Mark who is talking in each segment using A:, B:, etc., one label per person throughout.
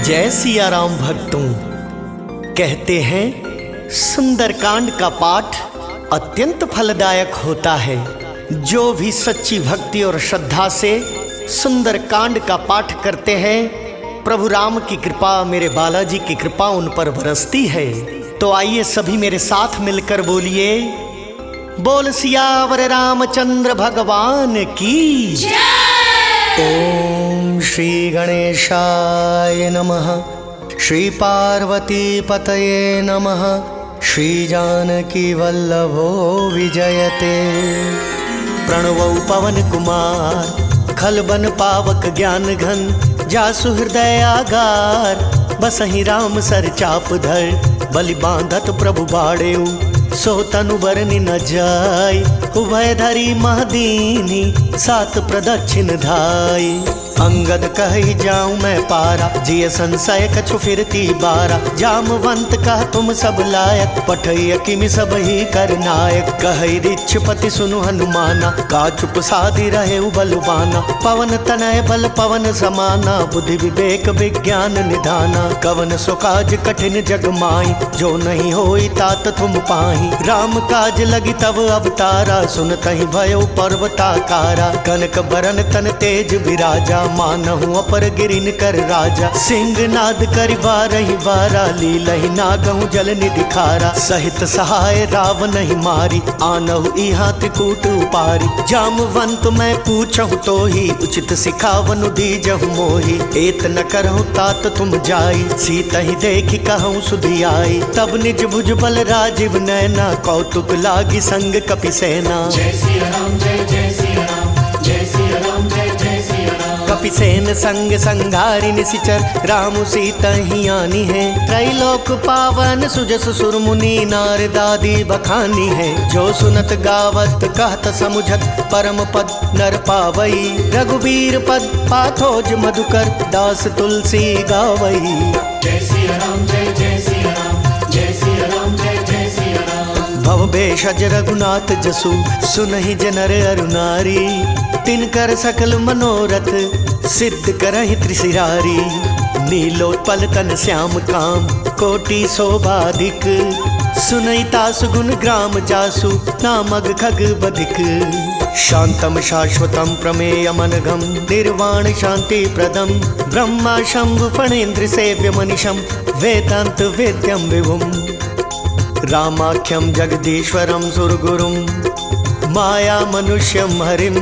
A: जय सिया राम भक्तों। कहते हैं सुंदरकांड का पाठ अत्यंत फलदायक होता है। जो भी सच्ची भक्ति और श्रद्धा से सुंदरकांड का पाठ करते हैं, प्रभु राम की कृपा, मेरे बालाजी की कृपा उन पर बरसती है। तो आइए सभी मेरे साथ मिलकर बोलिए, बोल सियावर रामचंद्र भगवान की जय। ओम श्री गणेशाय नमः, श्री पार्वती पतये नमः, श्री जानकी वल्लभो विजयते। प्रणवौ पवन कुमार, खलबन पावक ज्ञान घन, जासु हृदय आगार, बसहि राम सर चाप धर, बलि बांधत प्रभु बाड़ेऊ, सो तनु बरनि न जाय, उभय धरी महदीनी, सात प्रदक्षिण धाय। अंगद कहि जाऊं मैं पारा, जिय संशय कछु फिरती बारा, जामवंत कह तुम सब लायक, पठय किमि सब ही कर नायक। कहि रिच्छपति सुनु हनुमाना, का चुप साधि रहे बलवाना, पवन तनय बल पवन समाना, बुद्धि विवेक विज्ञान निधाना। कवन सो काज कठिन जग माई, जो नहीं होई तात तुम पाही। राम काज लगी तब अवतारा, सुनतहि भयो पर्वताकारा। कनक बरन तन तेज विराजा, मानहु अपर गिरिन कर राजा। सिंह नाद करि बारहि बारा, लीलहि नागहु जल निधि खारा। सहित सहाय रावण ही मारी, आनहु इहाँ त्रिकूट उपारी। जामवंत मैं पूछहु तो ही, उचित सिखावनु दीजहु मोहि। एत न करहु तात तुम जाई, सीतहि देखि कहूँ सुधियाई। तब निज भुज बल राजीव नैना, कौतुक लागी संग कपि सेना।
B: जय सिया राम जय जय सिया राम, जय सिया राम जय जय सिया राम।
A: कपिसेन संग संघारि निशिचर, राम सीता ही आनी है। त्रैलोक पावन सुजस सुर मुनि, नारद आदि बखानी है। जो सुनत गावत कहत समुझत, परम पद नर पावई। रघुबीर पद पाथोज मधुकर, दास तुलसी गावई।
B: जय सिया राम जय जय सिया राम, जय सिया राम जय जय सिया राम।
A: भव भेषज रघुनाथ जसु, सुनहि जनर अरु नारी। तिनकर सकल मनोरथ, सिद्ध करहि त्रिशिरारी। नीलोत्पल तन श्याम काम, कोटि शोभाधिक। सुनहि तासु गुण ग्राम जासु, नामग खग बधिक। शांतम शाश्वतम प्रमेयमनघम, निर्वाण शांति प्रदम। ब्रह्मा शंभु फणेन्द्र सेव्य मनिषम, वेदांत वेद्यम विभुम। रामाख्यम जगदीश्वरम सुरगुरुम, माया मनुष्यम हरिम।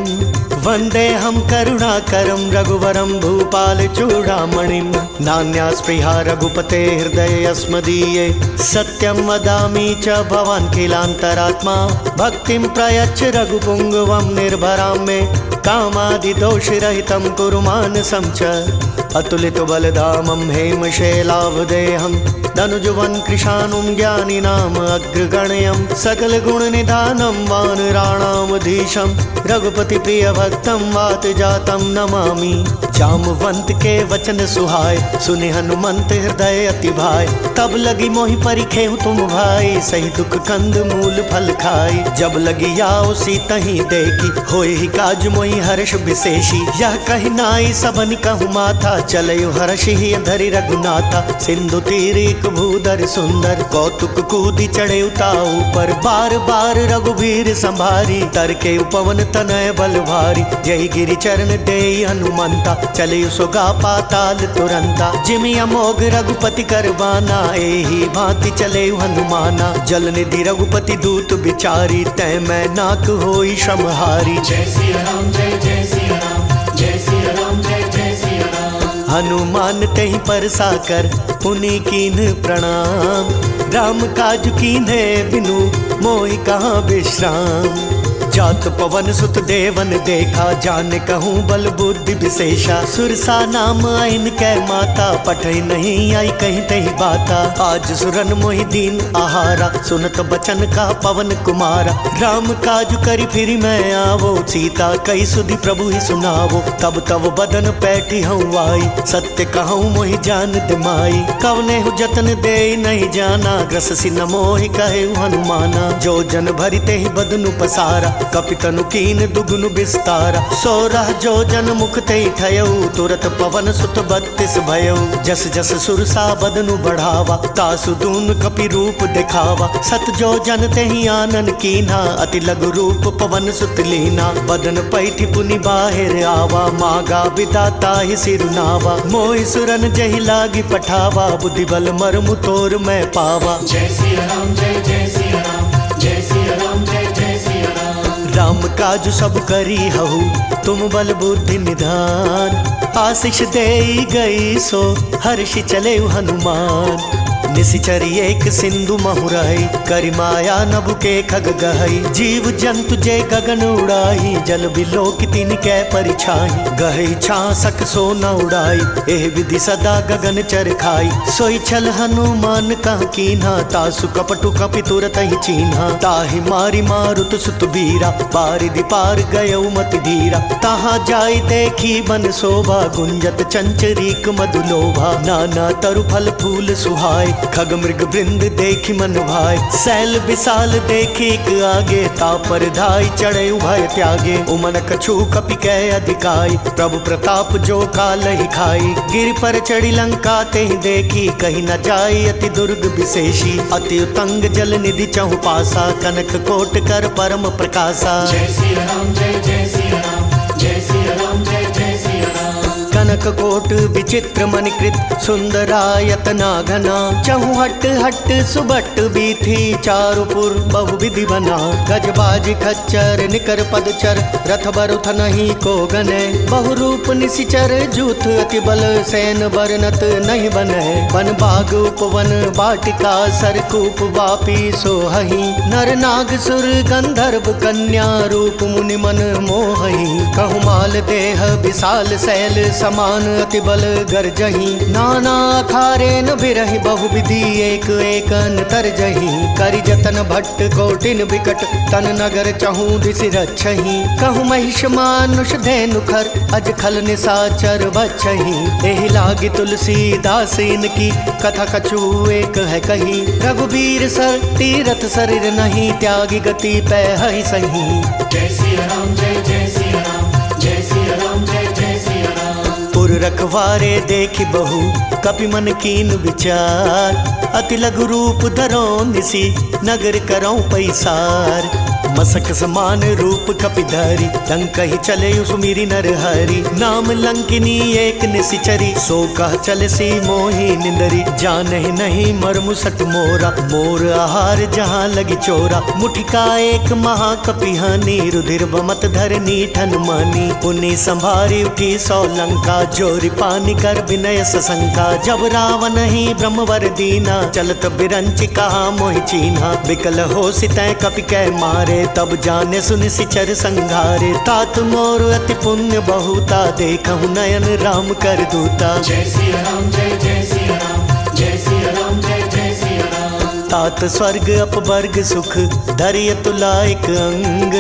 A: वंदे हम करुणाकरम, रघुवरम भूपाल चूड़ामणिम। नान्या स्पृहा रघुपते हृदय अस्मदीये, सत्यम वदामि च भवान् किलांतरात्मा। भक्तिं प्रयच्छ रघुपुंगवं निर्भरां मे, कामादिदोषरहितं कुरु मानसं च। अतुलित बलधामं हेमशैलावदेहं, धनुजवन कृशानुं ज्ञानिनाम अग्रगण्यं। सकल गुण निधानं वानराणामधीशं, रघुपति प्रिय भक्तं वात जातं नमामि। जामवंत के वचन सुहाय, सुनि हनुमंत हृदय अति भाय। तब लगी मोहि परिखेहु तुम भाई, सही दुख कंद मूल फल खाई। जब लगी आओ सीतहि देखी, होय ही काज मोहि हर्ष विशेषी। यह कहि नाई सबन कहु माथा, चलयु हर्षि धरि रघुनाथा। सिंधु तीर एक भूधर सुंदर, कौतुक कूदि चढ़े ताऊ पर। बार बार रघुबीर संभारी, तरके उपवन तनय बल भारी। जय गिरि चरण देई हनुमंता, चलयु सोगा पाताल तुरंता। जिमि अमोघ रघुपति करवाना, एही भांति चले हनुमाना। जल निधि रघुपति दूत बिचारी, तै मैं नाक होई श्रमहारी।
B: जय सिया राम जय जय सिया राम, जय सिया राम जय जय सिया राम।
A: हनुमान तेहि परसा कर, पुनि कीन्ह प्रणाम। राम काज कीन्हे बिनु, मोहि कहाँ विश्राम। जात पवन सुत देवन देखा, जान कहूँ बल बुद्धि विशेषा। सुरसा नाम आइन कै माता, पठई नहीं आई कहीं तही बाता। आज सुरन मोहि दीन आहारा, सुनत बचन का पवन कुमारा। राम काज करि फिर मैं आवो, सीता कई सुधि प्रभु ही सुनावो। तब तब बदन पैठी हूँ आई, सत्य कहूँ मोहि जान दिमाई। कवने हु जतन दे नहीं जाना, ग्रस सिन मोहि कहे हनुमाना। जो जन भरिते ही बदनु पसारा, कपितनु कीन दुगुन विस्तारा। 16 जो जन मुख ते ठयऊ, तुरत पवन सुत 32 भयऊ। जस जस सुरसा बदनु बढ़ावा, तासु दून कपि रूप दिखावा। 7 जो जन तेहि आनन कीन्हा, अति लघु रूप पवन सुत लीना। बदन पैठि पुनि बाहिर आवा, मागा विदाता ही सिरुनावा। मोहि सुरन जहि लागी पठावा, बुद्धि बल मर्मु तोर मैं पावा।
B: जय सिया राम जय जय सिया राम, जय सिया राम जय जय सिया राम।
A: राम काज सब करी हहु, तुम बल बुद्धि निधान। आशीष देई गई सो, हर्षि चले हनुमान। निशिचरी एक सिंधु महुरई, करि माया नभु के खग गहई। जीव जंतु जे गगन उड़ाई, जल बिलोक तिन कै परिछाई। गहई छासक सो न उड़ाई, एह विधि सदा गगन चर खाई। सोई छल हनुमान कह कीन्हा, तासु कपटु कपि तुरत ही चीन्हा। ताहि मारी मारुत सुत बीरा, बारिधि पार गयऊ मति धीरा। तहाँ जाई देखी बन शोभा, गुंजत चंचरीक मधुलोभा। नाना तरु फल फूल सुहाय, खग मृग वृंद देखी मन भाई। सैल विशाल देखी एक आगे, तापर धाई चढ़े भय त्यागे। उमन कछु कपि कै अधिकाई, प्रभु प्रताप जो काल ही खाई। गिर पर चढ़ी लंका ते देखी, कहीं न जाई अति दुर्ग विशेषी। अति उतंग जल निधि चहु पासा, कनक कोट कर परम प्रकाशा।
B: जय सिया राम जय जय सिया राम, जय सिया राम जय जय सिया राम।
A: कनक कोट विचित्र मणिकृत, सुंदरायतना घना। चहु हट हट सुबट बीथी, चारुपुर बहुविधि बना। गजबाज खच्चर निकर पदचर, रथ बरुथ नहीं को गने। बहुरूप निशिचर जूथ, अति बल सैन बरनत नहीं बने। वन बाग उपवन बाटिका, सरकूप वापी सोहही। नर नाग सुर गंधर्व कन्या, रूप मुनि मन मोहही। कहु माल देह विशाल शैल, समान अति बल गर्जही। नाना अखारे न बिरहि, बहुविधि एक एक अंतर जही। करि जतन भट्ट कोटिन विकट, तन नगर चहु दिसि रक्षही। कहु महिष मानुष धेनु खर, अज खल निशाचर बच्छही। एहि लागी तुलसी दास इनकी, कथा कछु एक है कही। रघुबीर सर तीरथ शरीर नहीं, त्यागी गति पै हहि सही।
B: जय सिया राम जय जय सिया राम, जय सिया राम जय जय सिया राम।
A: पुर रखवारे देखी बहु, कपि मन कीन विचार। अति लघु रूप धरो निसी, नगर करौ पैसार। मसक समान रूप कपि धरी, लंक ही चले सुमिरी नर हरि। नाम लंकिनी एक निशिचरी, सो कह चल सी मोही निंदरी। जानहि नहीं मर्मु सट मोरा, मोर आहार जहाँ लगी चोरा। मुठिका एक महाकपि हानि, रुधिर बमत धरनी ठन मानी। पुनि संभारी उठी 100 लंका, जोरी पानी कर विनय सशंका। जब रावण ही ब्रह्मवर दीना, चलत बिरंच कहा मोहि चीन्हा। विकल हो सितै कपि कै मारे, तब जाने सुन सिचर संघारे। तात मोर अति पुण्य बहुता, देखहु नयन राम कर दूता।
B: जय सिया राम जय जय सिया राम, जय सिया राम जय जय सिया राम।
A: तात स्वर्ग अपवर्ग सुख, धरिय तुलाइक अंग।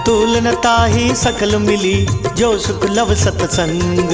A: तुलन ताहि सकल मिली, जो सुख लव सतसंग।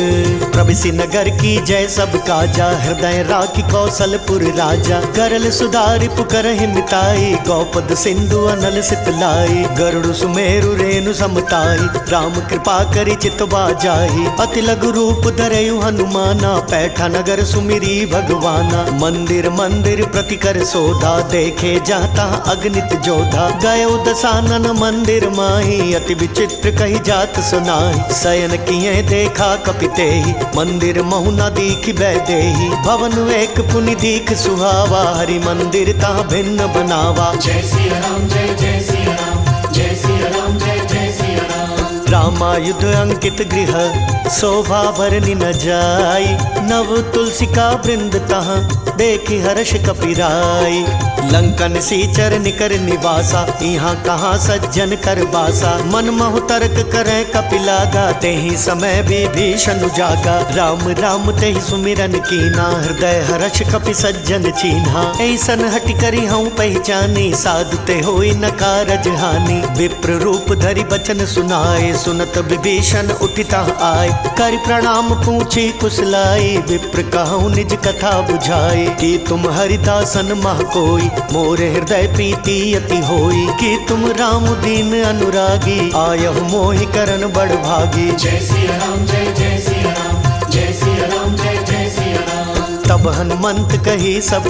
A: प्रभिसि नगर की जय सब काजा, हृदय राखी कौशलपुर राजा। करल सुधारि पुकरहि मिताई, गौपद सिंधु अनल सितलाई। गरुड़ सुमेरु रेणु समताई, राम कृपा करि चितवा जाहि। अति लघु रूप धरयु हनुमाना, पैठा नगर सुमिरी भगवाना। मंदिर मंदिर प्रति कर सोधा, देखे जाता अगणित जोधा। गयो दसानन मंदिर माही, अति विचित्र कही जात सुनाई। शयन किए देखा कपि तेहि, मंदिर महु न दीखि बैदेहि। भवन एक पुनि दीख सुहावा, हरि मंदिर ता भिन्न बनावा।
B: जय सिया राम जय जय सिया राम, जय सिया राम जय जय सिया राम।
A: रामायुध अंकित गृह, शोभा भरनी न जाई। नव तुलसी का वृंद तहाँ, देखी हर्ष कपिराई। लंकन सीचर निकर निवासा, यहाँ कहाँ सज्जन कर बासा। मन महु तर्क करे कपिलागा, तेहि समय विभीषण जागा। राम राम तेहि सुमिरन कीना, हृदय हर्ष कपि सज्जन चीन्हा। ऐसन हटि करी हूँ पहचानी, साधु ते होई न कारज हानि। विप्र रूप धरि बचन सुनाए, सुनत विभीषण उठिता आए, कर प्रणाम पूछी कुशलाई। विप्र कहूँ निज कथा बुझाए, कि तुम हरिदासन मह कोई, मोर हृदय प्रीति अति होई। कि तुम राम दीन अनुरागी, आयहु मोहि करन बड़ भागी।
B: जय सिया राम जय जय सिया राम, जय सिया राम जय जय सिया राम।
A: तब हनुमंत कही सब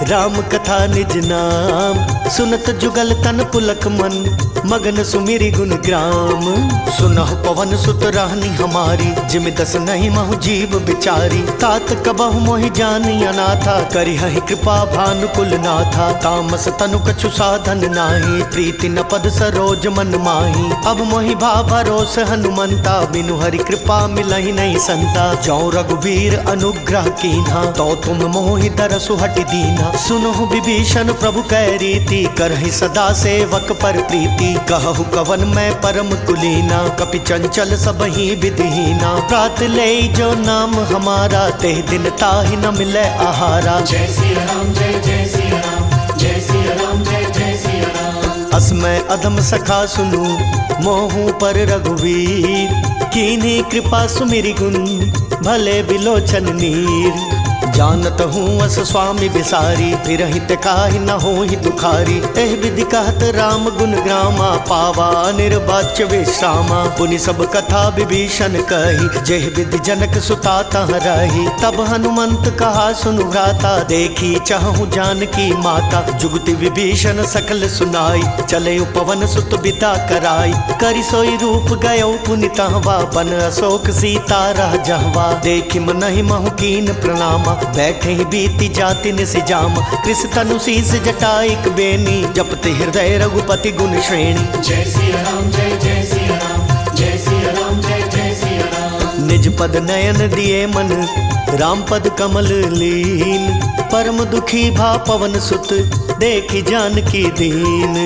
A: राम कथा निज नाम, सुनत जुगल तन पुलक मन, मगन सुमिरि गुण ग्राम। सुनहु पवन सुत रानी हमारी, जिम दस नहीं महु जीव बिचारी। तात कबहु मोहि जानी अनाथा, करिहहि कृपा भानुकुल नाथा। तामस तनु कछु साधन नाही, प्रीति न पद सरोज मन माही। अब मोहि भा भरोस हनुमंता, बिनु हरि कृपा मिलहि नहीं संता। जौ रघुवीर अनुग्रह कीन्हा, तो तुम मोहि तरसु हटि दीना। सुनहु विभीषण प्रभु कै रीति, करहि सदा सेवक पर प्रीति। कहु कवन मैं परम कुलीना, कपि चंचल सबहि विधिहीना। प्रात ले जो नाम हमारा, तेह दिन ताहि न मिलै आहारा।
B: जय सिया राम जय जय सिया राम, जय सिया राम जय जय सिया राम।
A: असमय अधम सखा सुनु, मोहु पर रघुवीर। कीन्ही कृपा सुमिरि गुण, भले बिलोचन नीर। जानत हूँ अस स्वामी बिसारी, फिर हित काहि न होहि दुखारी। एह विधि कहत राम गुण ग्रामा, पावा निर्वाच्य विश्रामा। पुनि सब कथा विभीषण कही, जेह विधि जनक सुता तह रही। तब हनुमंत कहा सुनु भ्राता, देखी चाहूँ जानकी माता। जुगति विभीषण सकल सुनाई, चले पवन सुत बिदा कराई। करि सोई रूप गयो पुनि तहवा, बन अशोक सीता रह जहवा। देखि मनहि महु कीन प्रणामा, बैठे ही बीती जाति निसिजाम। कृष तनु शीस जटाइक बेनी, जपते हृदय रघुपति गुण श्रेणी।
B: जय सिया राम जय जय सिया राम, जय सिया राम जय जय सिया राम।
A: निज पद नयन दिए मन, राम पद कमल लीन। परम दुखी भा पवन सुत, देखी जानकी दीन।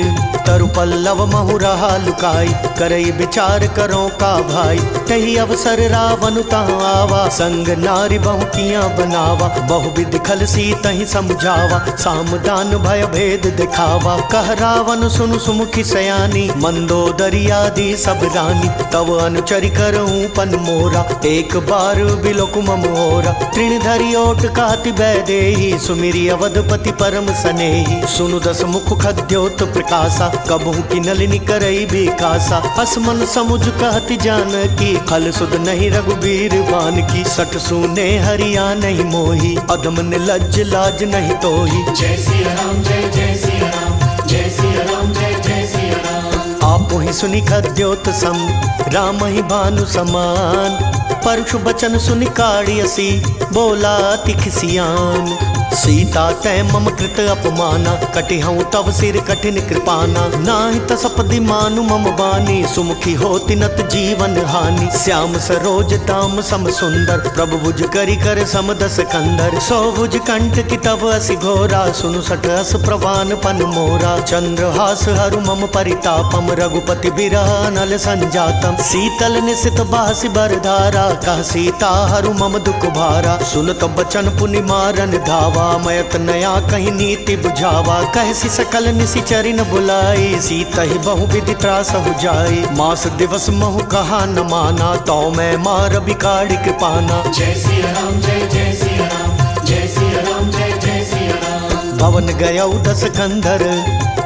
A: तरु पल्लव महु रहा लुकाई, करई विचार करो का भाई। तही अवसर रावण तहाँ आवा, संग नारी बहु किया बनावा। बहु विधि खल सी तही समझावा, सामदान भय भेद दिखावा। कह रावण सुनु सुमुखी सयानी, मंदोदरी आदि सब रानी। तव अनुचरि करहूँ पन मोरा, एक बार बिलोक मम होरा। तृण धरि ओट कहति बैदेही, सुमिरि अवधपति परम सनेही। सुनु दस मुख खद्योत प्रकाशा, कबहू की नलिनी करई बिकासा। असमन समुझ कहति जानकी, खल सुध नहीं रघुबीर बान की। सठ सूने हरिया नहीं मोही, अधम निर्लज्ज लाज नहीं तोही।
B: जय सिया राम जय जय सिया राम, जय सिया राम जय जय सिया राम।
A: आपो ही सुनि खद्योत सम, राम ही भानु समान। परशु बचन सुनि काढ़ियसी, बोला तिख सियान। सीता तै मम कृत अपमाना, कटिहऊँ तव सिर कठिन कृपाना। नाहि तसपदि मानु मम बानी, सुमुखी होति नत जीवन हानि। श्याम सरोज दाम सम सुंदर, प्रभु भुज करि कर सम दस कंदर। सौ भुज कंठ की तव असि घोरा, सुनु सठ अस प्रवान पन मोरा। चंद्रहास हरु मम परितापम, रघुपति बिरह नल संजातम। शीतल निशित बासी बरधारा, कह सीता हरु मम दुख भारा। सुनत बचन पुनि मारन धावा, मयत नया कहीं नीति बुझावा। कहसी सकल निशिचरि न बुलाई, सीता ही बहु विधि त्रास हो जाई। मास दिवस महु कहा न माना, तो मैं मार बिकाड़ी कृपाना।
B: जय सिया राम जय जय सिया राम, जय सिया राम जय जय सिया राम।
A: भवन गयौ दस कंधर,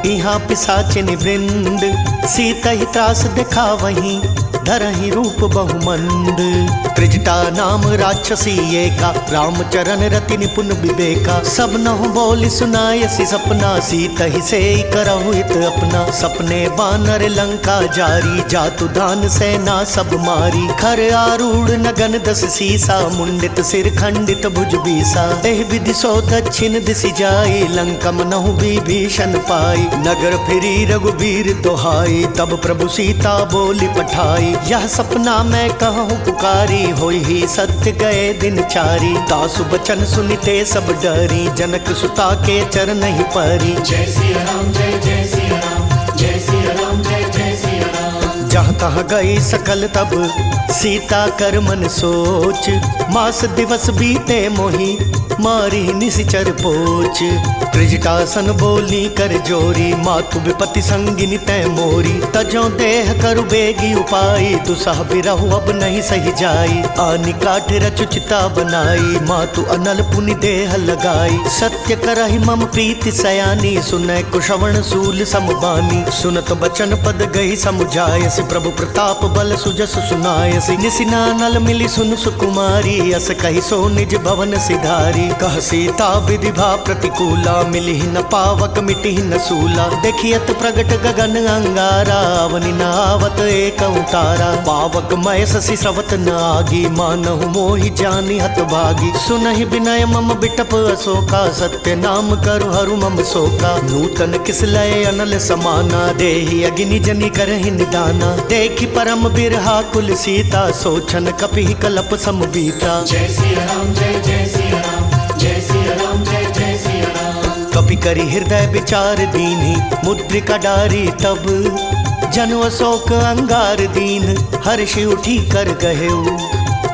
A: इहाँ पिशाचिनि वृंद। सीता ही त्रास दिखा वहीं, धरहि रूप बहुमंद। त्रिजटा नाम राक्षसी एका, रामचरण रति निपुण विवेका। सब नहु बोली सुनायसी सपना, सीता ही से करहु हित अपना। सपने बानर लंका जारी, जातु दान सेना सब मारी। खर आरूढ़ नगन दस सीसा, मुंडित सिर खंडित भुज बीसा। एह विधि सो दक्षिण दिशि जाई, लंका मनहु विभीषण पाई। नगर फिरी रघुबीर दोहाई, तब प्रभु सीता बोली पठाई। यह सपना मैं कहूँ पुकारी, होई ही सत्य गए दिन चारी। तासु बचन सुनिते सब डरी, जनक सुता के चरण ही परी।
B: जय सिया राम जय जय सिया राम, जय सिया राम जय जय सिया राम।
A: जहाँ तहाँ गई सकल तब सीता कर मन सोच, मास दिवस बीते मोही मारी निशिचर पोच। त्रिजटासन बोली कर जोरी, मातु विपति संगिनी तै मोरी। तजो देह करु बेगी उपाई, दुसह बिरहु अब नहीं सही जाई। आनी काठ रचु चिता बनाई, मातु अनल पुनि देह लगाई। सत्य करहि मम प्रीति सयानी, सुनय कुशवण सूल समबानी। सुनत बचन पद गई समुझायसि, प्रभु प्रताप बल सुजस सुनायसि। निसिना नल मिली सुन सुकुमारी, अस कहि सो निज भवन सिधारी। कह सीता विधि भा प्रतिकूला, मिली न पावक मिटी न सूला। देखियत प्रगट गगन अंगारा, अवनि न आवत एक तारा। पावक मय शशि स्रवत न आगी, मानहु मोहि जानि हत भागी। सुनहि विनय मम बिटप अशोका, सत्य नाम करु हरु मम शोका। नूतन किस लय अनल समाना, देहि अग्नि जनि करहि निदाना। देखि परम बिरहा कुल सीता, सोचन कपि कलप समबीता।
B: जय सिया राम जय जय सिया राम, जय सिया राम जय जय सिया राम।
A: कपि करि हृदय विचार दीन्हि, मुद्रिका डारी तब। जनु अशोक अंगार दीन, हर्षि उठी कर गहेउ।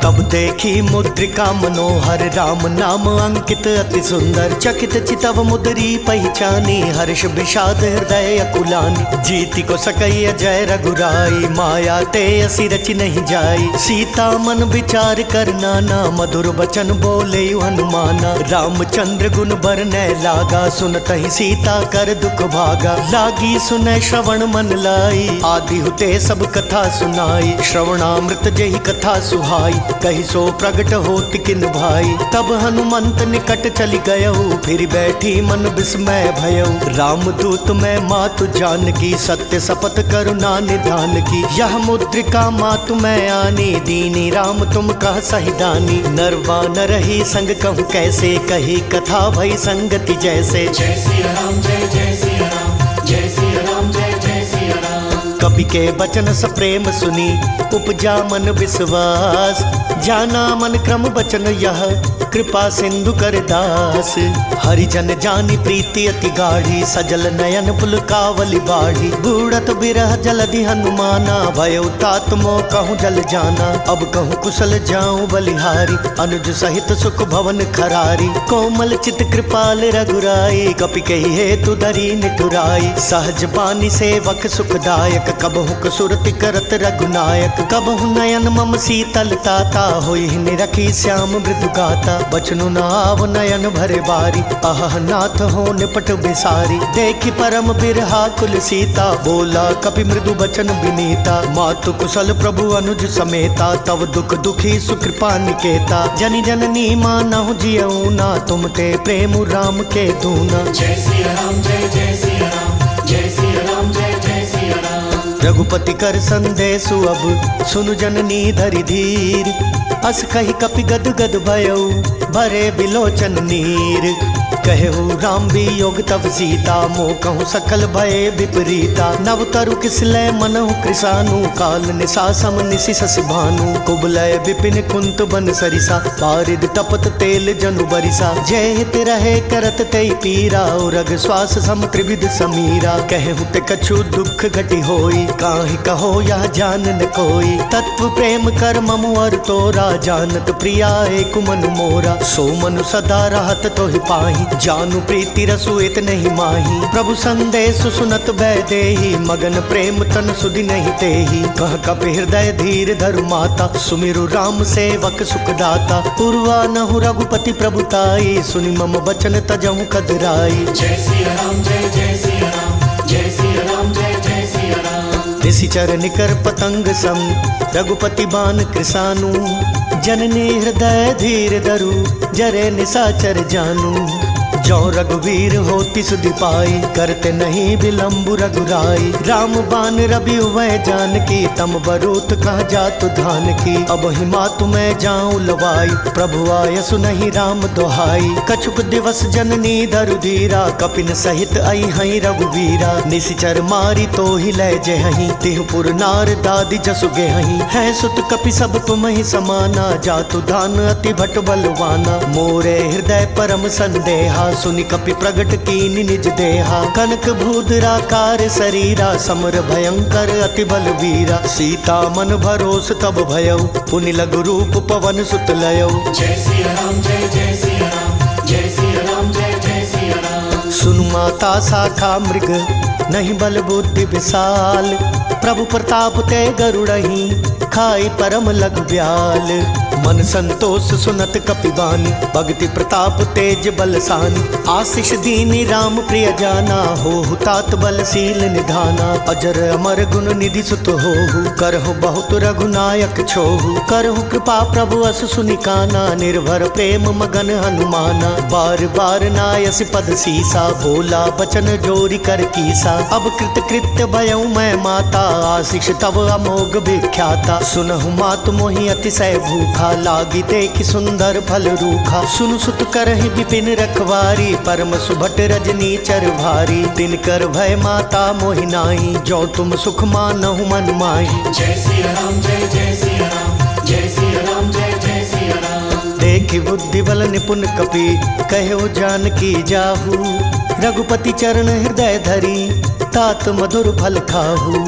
A: तब देखी मुद्रिका मनोहर, राम नाम अंकित अति सुंदर। चकित चितव मुद्री पहचानी, हर्ष विषाद हृदय अकुलानी। जीति को सकई अजय रघुराई, माया ते असि रचि नहीं जाई। सीता मन विचार कर नाना, मधुर बचन बोले हनुमाना। रामचंद्र गुण बरनय लागा, सुनत ही सीता कर दुख भागा। लागी सुनय श्रवण मन लाई, आदि हुते सब कथा सुनाई। श्रवणामृत जही कथा सुहाई, कही सो प्रगट होत किन भाई। तब हनुमंत निकट चली गयऊ, फिर बैठी मन विस्मय भयऊ। रामदूत मैं मातु जानकी, सत्य शपथ करुणा निधान की। यह मुद्रिका मातु मैं आनी, दीनी राम तुम कह सही दानी। नरवा न रही संग कहूँ कैसे, कही कथा भई संगति जैसे।
B: जय सिया राम जय जय सिया राम, जय सिया राम जय जय सिया राम।
A: कपि के बचन सप्रेम सुनी, उपजा मन विश्वास। जाना मन क्रम बचन यह, कृपा सिंधु कर दास। हरिजन जानी प्रीति अति गाढ़ी, सजल नयन पुलकावली बाढ़ी। बूढ़त बिरह जलधि हनुमाना, भयउ तात मोह कहूँ जल जाना। अब कहूँ कुशल जाऊँ बलिहारी, अनुज सहित सुख भवन खरारी। कोमल चित कृपाल रघुराई, कपि कही हेतु धरी निठुराई। सहज बानी सेवक सुखदायक, कबहु कसुरति करत रघुनायक। कबहु नयन मम शीतल ताता, होई निरखी श्याम मृदु गाता। बचनु नाव नयन भरे बारी, अह नाथ हो निपट बिसारी। देखी परम बिरहा कुल सीता, बोला कपि मृदु बचन विनीता। मातु कुशल प्रभु अनुज समेता, तव दुख दुखी सुकृपा निकेता। जनि जननी मानहु जियऊ ना, तुम ते प्रेम राम के दूना।
B: जय सिया राम जय जय सिया राम, जय सिया राम जय जय सिया राम।
A: रघुपति कर संदेशु अब, सुनु जननी धरि धीर। अस कही कपि गद गद भयऊ, भरे बिलोचन नीर। कहु राम वियोग तब सीता, मोह कहूँ सकल भय विपरीता। नव तरु किसलय मनहु कृसानु, काल निशा सम निशि शशि भानु। कुबलय विपिन कुंत बन सरिसा, बारिद तपत तेल जनु बरिसा। जय हित रहे करत तई पीरा, रग श्वास सम त्रिविध समीरा। कहु ते कछु दुख घटी होई, काहि कहो यह जान न कोई। तत्व प्रेम कर ममु अर तोरा, जानत प्रिया एक मन मोरा। सो मनु सदा रहत तोहि पाहि, जानू प्रीति रसु इत नहीं माही। प्रभु संदेश सुनत भय देहि, मगन प्रेम तन सुधि नहीं तेहि। कह कपि हृदय धीर धरु माता, सुमिरु राम सेवक सुखदाता। पूर्वा नहु रघुपति प्रभुताई, सुनि मम बचन तजहु कदराई।
B: जय सिया राम जय जय सिया राम, जय सिया राम जय जय सिया राम।
A: निशिचर निकर पतंग सम, रघुपति बान कृसानु। जननी हृदय धीर धरु, जरे निशाचर जानू। जो रघुवीर होति सुधि पाई, करते नहीं विलम्बु रघुराई। राम बान रवि वह जानकी, तम बरूत कह जातु धान की। अब ही मातु मैं जाऊं लवाई, प्रभु आय सुनहि राम दोहाई। कछुक दिवस जननी धरु धीरा, कपिन सहित आई हई रघुवीरा। निशिचर मारी तो ही लय जेहि, तिहुपुर नार दादी जसु गेहि। है सुत कपि सब तुम ही समाना, जातु धान अति भट बलवाना। मोरे हृदय परम संदेहा, सुनि कपि प्रगट कीनि निज देहा। कनक भूधराकार शरीरा समर भयंकर अति बल वीरा। सीता मन भरोस तब भयउ पुनि लघु रूप पवन सुत लयउ।
B: जय सिया राम जय जय सिया राम जय सिया राम जय जय सिया राम।
A: सुनु माता शाखा मृग नहीं बल बुद्धि विशाल। प्रभु प्रताप ते गरुड़हि खाई परम लघु ब्याल। मन संतोष सुनत कपिबानी भक्ति प्रताप तेज बलसानी। आशीष दीनी राम प्रिय जाना हो तात बलशील निधाना। अजर अमर गुण निधि सुत होहु करहु बहुत रघुनायक छोहु। करहु कृपा प्रभु अस सुनिकाना निर्भर प्रेम मगन हनुमाना। बार बार नायस पद सीसा बोला बचन जोरी कर कीसा। अब कृत कृत्य भयउ मैं माता आशीष तब अमोघ विख्याता। सुनहु मात मोहि अतिशय भूखा लागी देखि सुंदर फल रूखा। सुनु सुत करहि विपिन रखवारी परम सुभट रजनी चर भारी। तिनकर भय माता मोहि नाहि जो तुम सुख मानहु मन माहि।
B: जय सिया राम जय जय सिया राम जय सिया राम जय जय सिया राम।
A: देखि बुद्धि बल निपुण कपि कहो जानकी जाहू। रघुपति चरण हृदय धरी तात मधुर फल खाहू।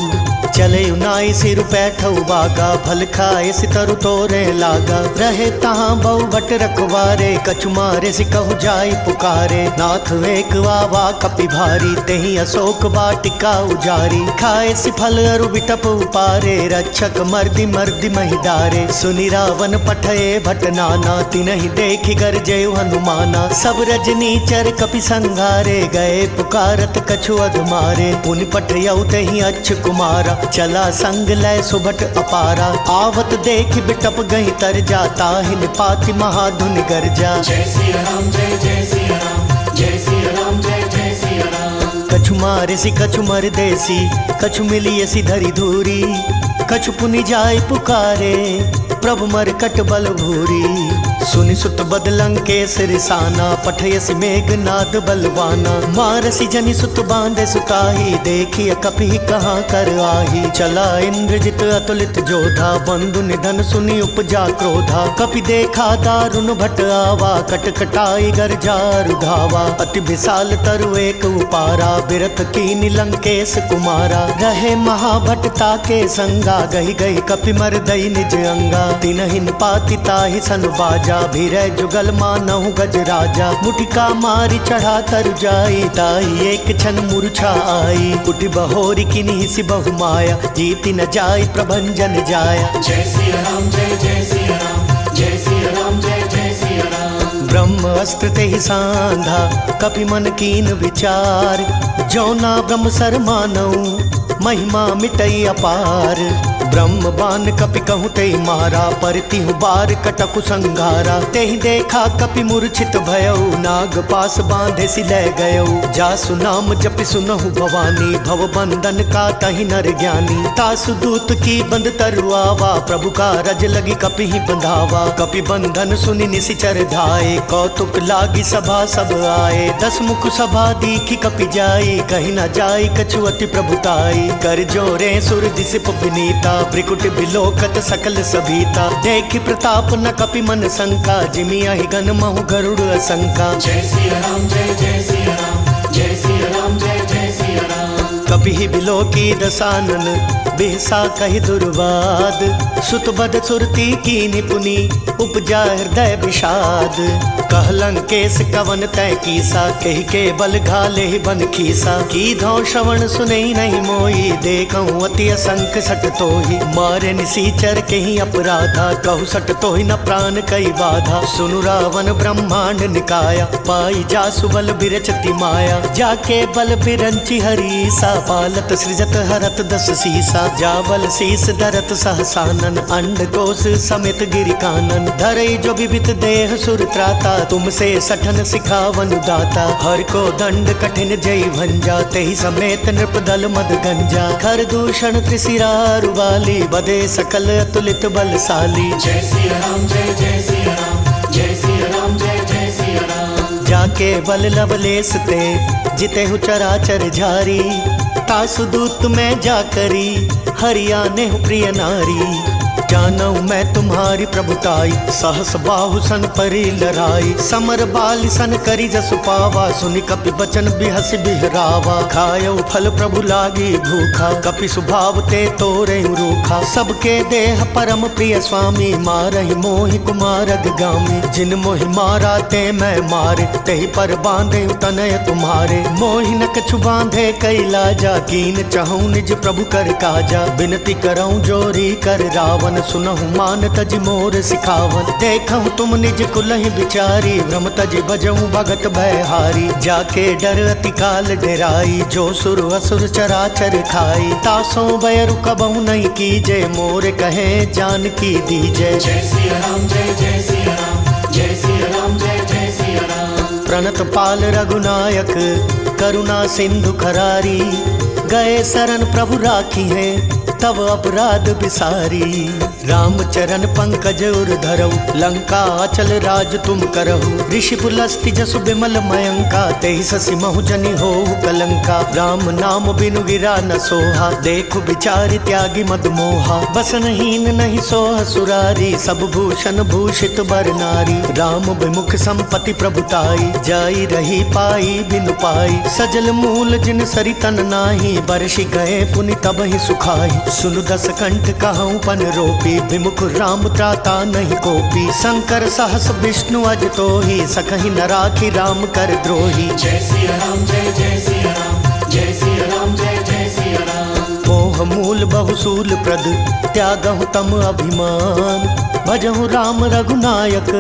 A: चले नाई सिर पैठऊ बागा फल खाए सितरु तोरे लागा। रहे तहाँ बहु भट रखवारे कछु मारे सिकहु जाई पुकारे। नाथ एक वावा कपि भारी तेहि अशोक वाटिका उजारी। खाए सि फल अरु बिटप उपारे रक्षक मर्दि मर्दि महिदारे। सुनि रावण पठये भट नाना तिनहि देखि गरजेउ हनुमाना। सब रजनी चर कपि संघारे गए पुकारत कछु अधमारे। पुनि पठयउ तेहि अच्छ कुमारा चला संग लय सुभट अपारा। आवत देख बिटप गही तर जाता हिन पाति महाधुनि गर्जा।
B: जय सिया राम जय जय सिया राम जय सिया राम जय जय सिया राम।
A: कछु मारे सी कछु मर देसी कछु मिली ऐसी धरी धूरी। कछु पुनि जाय पुकारे प्रभु मर कट बल भूरी। सुनि सुत बदलंकेश रिसाना पठयसि मेघनाद बलवाना। मारसी जनि सुत बांधे सुताही देखिय कपि कहाँ कर आही। चला इंद्रजित अतुलित जोधा बंधु निधन सुनि उपजा क्रोधा। कपि देखा दारुण भट आवा कट कटाई गर्जार धावा। अति विशाल तरु एक उपारा बिरथ कीनि लंकेश कुमारा। रहे महाभटता के संगा गही गही कपि मर दई निज अंगा। तिनहिन पाति ताहि सन बाजा भीरै जुगल मानहु गज राजा। मुटिका मारी चढ़ा तर जाई ताहि एक क्षण मूर्छा आई। कुटि बहोरी किन्हि सि बहु माया जीति न जाई प्रभंजन जाया।
B: जय सिया राम जय जय सिया राम जय सिया राम जय जय सिया राम।
A: ब्रह्म अस्त्र तेहि सांधा कपि मन कीन विचार। जौना ब्रह्म सर मानऊ महिमा मिटई अपार। ब्रह्म बान कपि कहूँ तेहि मारा परतिहु बार कटकु संघारा। तेहि देखा कपि मूर्छित भयउ नाग पास बांधे सि लै गयउ। जासु नाम जपि सुनहु भवानी भव बंधन का तहि नर ज्ञानी। तासु दूत की बंद तरुआवा प्रभु का रज लगी कपि ही बंधावा। कपि बंधन सुनि निशिचर धाये कौतुक लागी सभा सब आए। दस मुख सभा दीखि कपि जाई कहीं न जाई कछु अति प्रभुताई। कर जोरे सुर दिसिप विनीता ब्रिकुट बिलोकत सकल सभीता। देखि प्रताप न कपि मन शंका जिमि अहि गन महु गरुड़ असंका।
B: जय सिया राम जय जय सिया राम जय सिया राम जय जय सिया राम।
A: कपि ही बिलोकी दसानन बिहसा कहि दुर्वाद। सुत बद सुरती कीनि पुनि उपजा हृदय विषाद। कहलंकेश कवन तय कीसा कहि के बल घाले बन खीसा। की धौ श्रवण सुनई नहीं मोई देखऊं अति असंख सट तोहि। मारे निसीचर कहीं अपराधा कहु सट तोहि न प्राण कई बाधा। सुनु रावण ब्रह्मांड निकाया पाई जासु बल बिरचति माया। जाके बल बिरंचि हरीसा पालत सृजत हरत दस सीसा। जाबल शीस धरत सहसानन अंड कोश समेत गिरि कानन। धरई जो विविध देह सुर त्राता तुमसे सठन सिखावन दाता। हर को दंड कठिन जय भंजा तेहि समेत नृप दल मद गंजा। खर दूषण त्रिशिरा रुवाली बदे सकल अतुलित बलशाली।
B: जय सिया राम जय जय सिया राम जय सिया राम जय जय सिया राम।
A: जाके बल लवलेस ते जिते हु चराचर झारी। तासु दूत में जाकरी हरियाने हु प्रिय नारी। जानऊ मैं तुम्हारी प्रभुताई, सहस बाहु सन परी लड़ाई। समर बाल सन करी जसु पावा, सुनि कपि बचन बिहस बिहरावा। खायो फल प्रभु लागी भूखा, कपि सुभाव ते तोरे रूखा। सबके देह परम प्रिय स्वामी, मारहि मोहि कुमार गामी। जिन मोहि मारा ते मैं मारे, तेहि पर बांधे तनय तुम्हारे। मोहि न कछु बांधे कैला जा, कीन चहु निज प्रभु कर काजा। बिनती करऊं जोरी कर रावण, सुनहु मान तज मोर सिखावन। देखऊं तुम निज कुलहि बिचारी, भ्रम तज भजऊं भगत भयहारी। जाके डर अति काल डेराई, जो सुर असुर चराचर खाई। तासों बैरु कबहु नहीं कीजे, मोर कहे जानकी दीजे।
B: जय सिया राम जय जय सिया राम, जय सिया राम जय जय सिया राम।
A: प्रणत पाल रघुनायक, करुणा सिंधु खरारी। गए शरण प्रभु राखी है, तब अपराध बिसारी। राम चरण पंकज उर धरऊ, लंका अचल राज तुम करहु। ऋषि पुलस्ति जसु बिमल मयंका, तेहि ससि महु जनि होहु कलंका। राम नाम बिनु गिरा न सोहा, देखु बिचारि त्यागी मद मोहा। बसनहीन नहीं सोह सुरारी, सब भूषण भूषित बर नारी। राम विमुख संपत्ति प्रभुताई, जाई रही पाई बिनु पाई। सजल मूल जिन सरि तन नाही, बरषि गए पुनि तब ही सुखाई। सुनु दस कंठ कहूँ पन रोपी, विमुख राम त्राता नहीं कोपी। शंकर सहस विष्णु अज तोहि, सकहि न राखी राम कर द्रोही।
B: जय सिया राम जय जय सिया राम, जय सिया राम जय जय सिया राम।
A: मोह मूल बहुसूल प्रद, त्यागहु तम अभिमान। भजहु राम रघुनायक,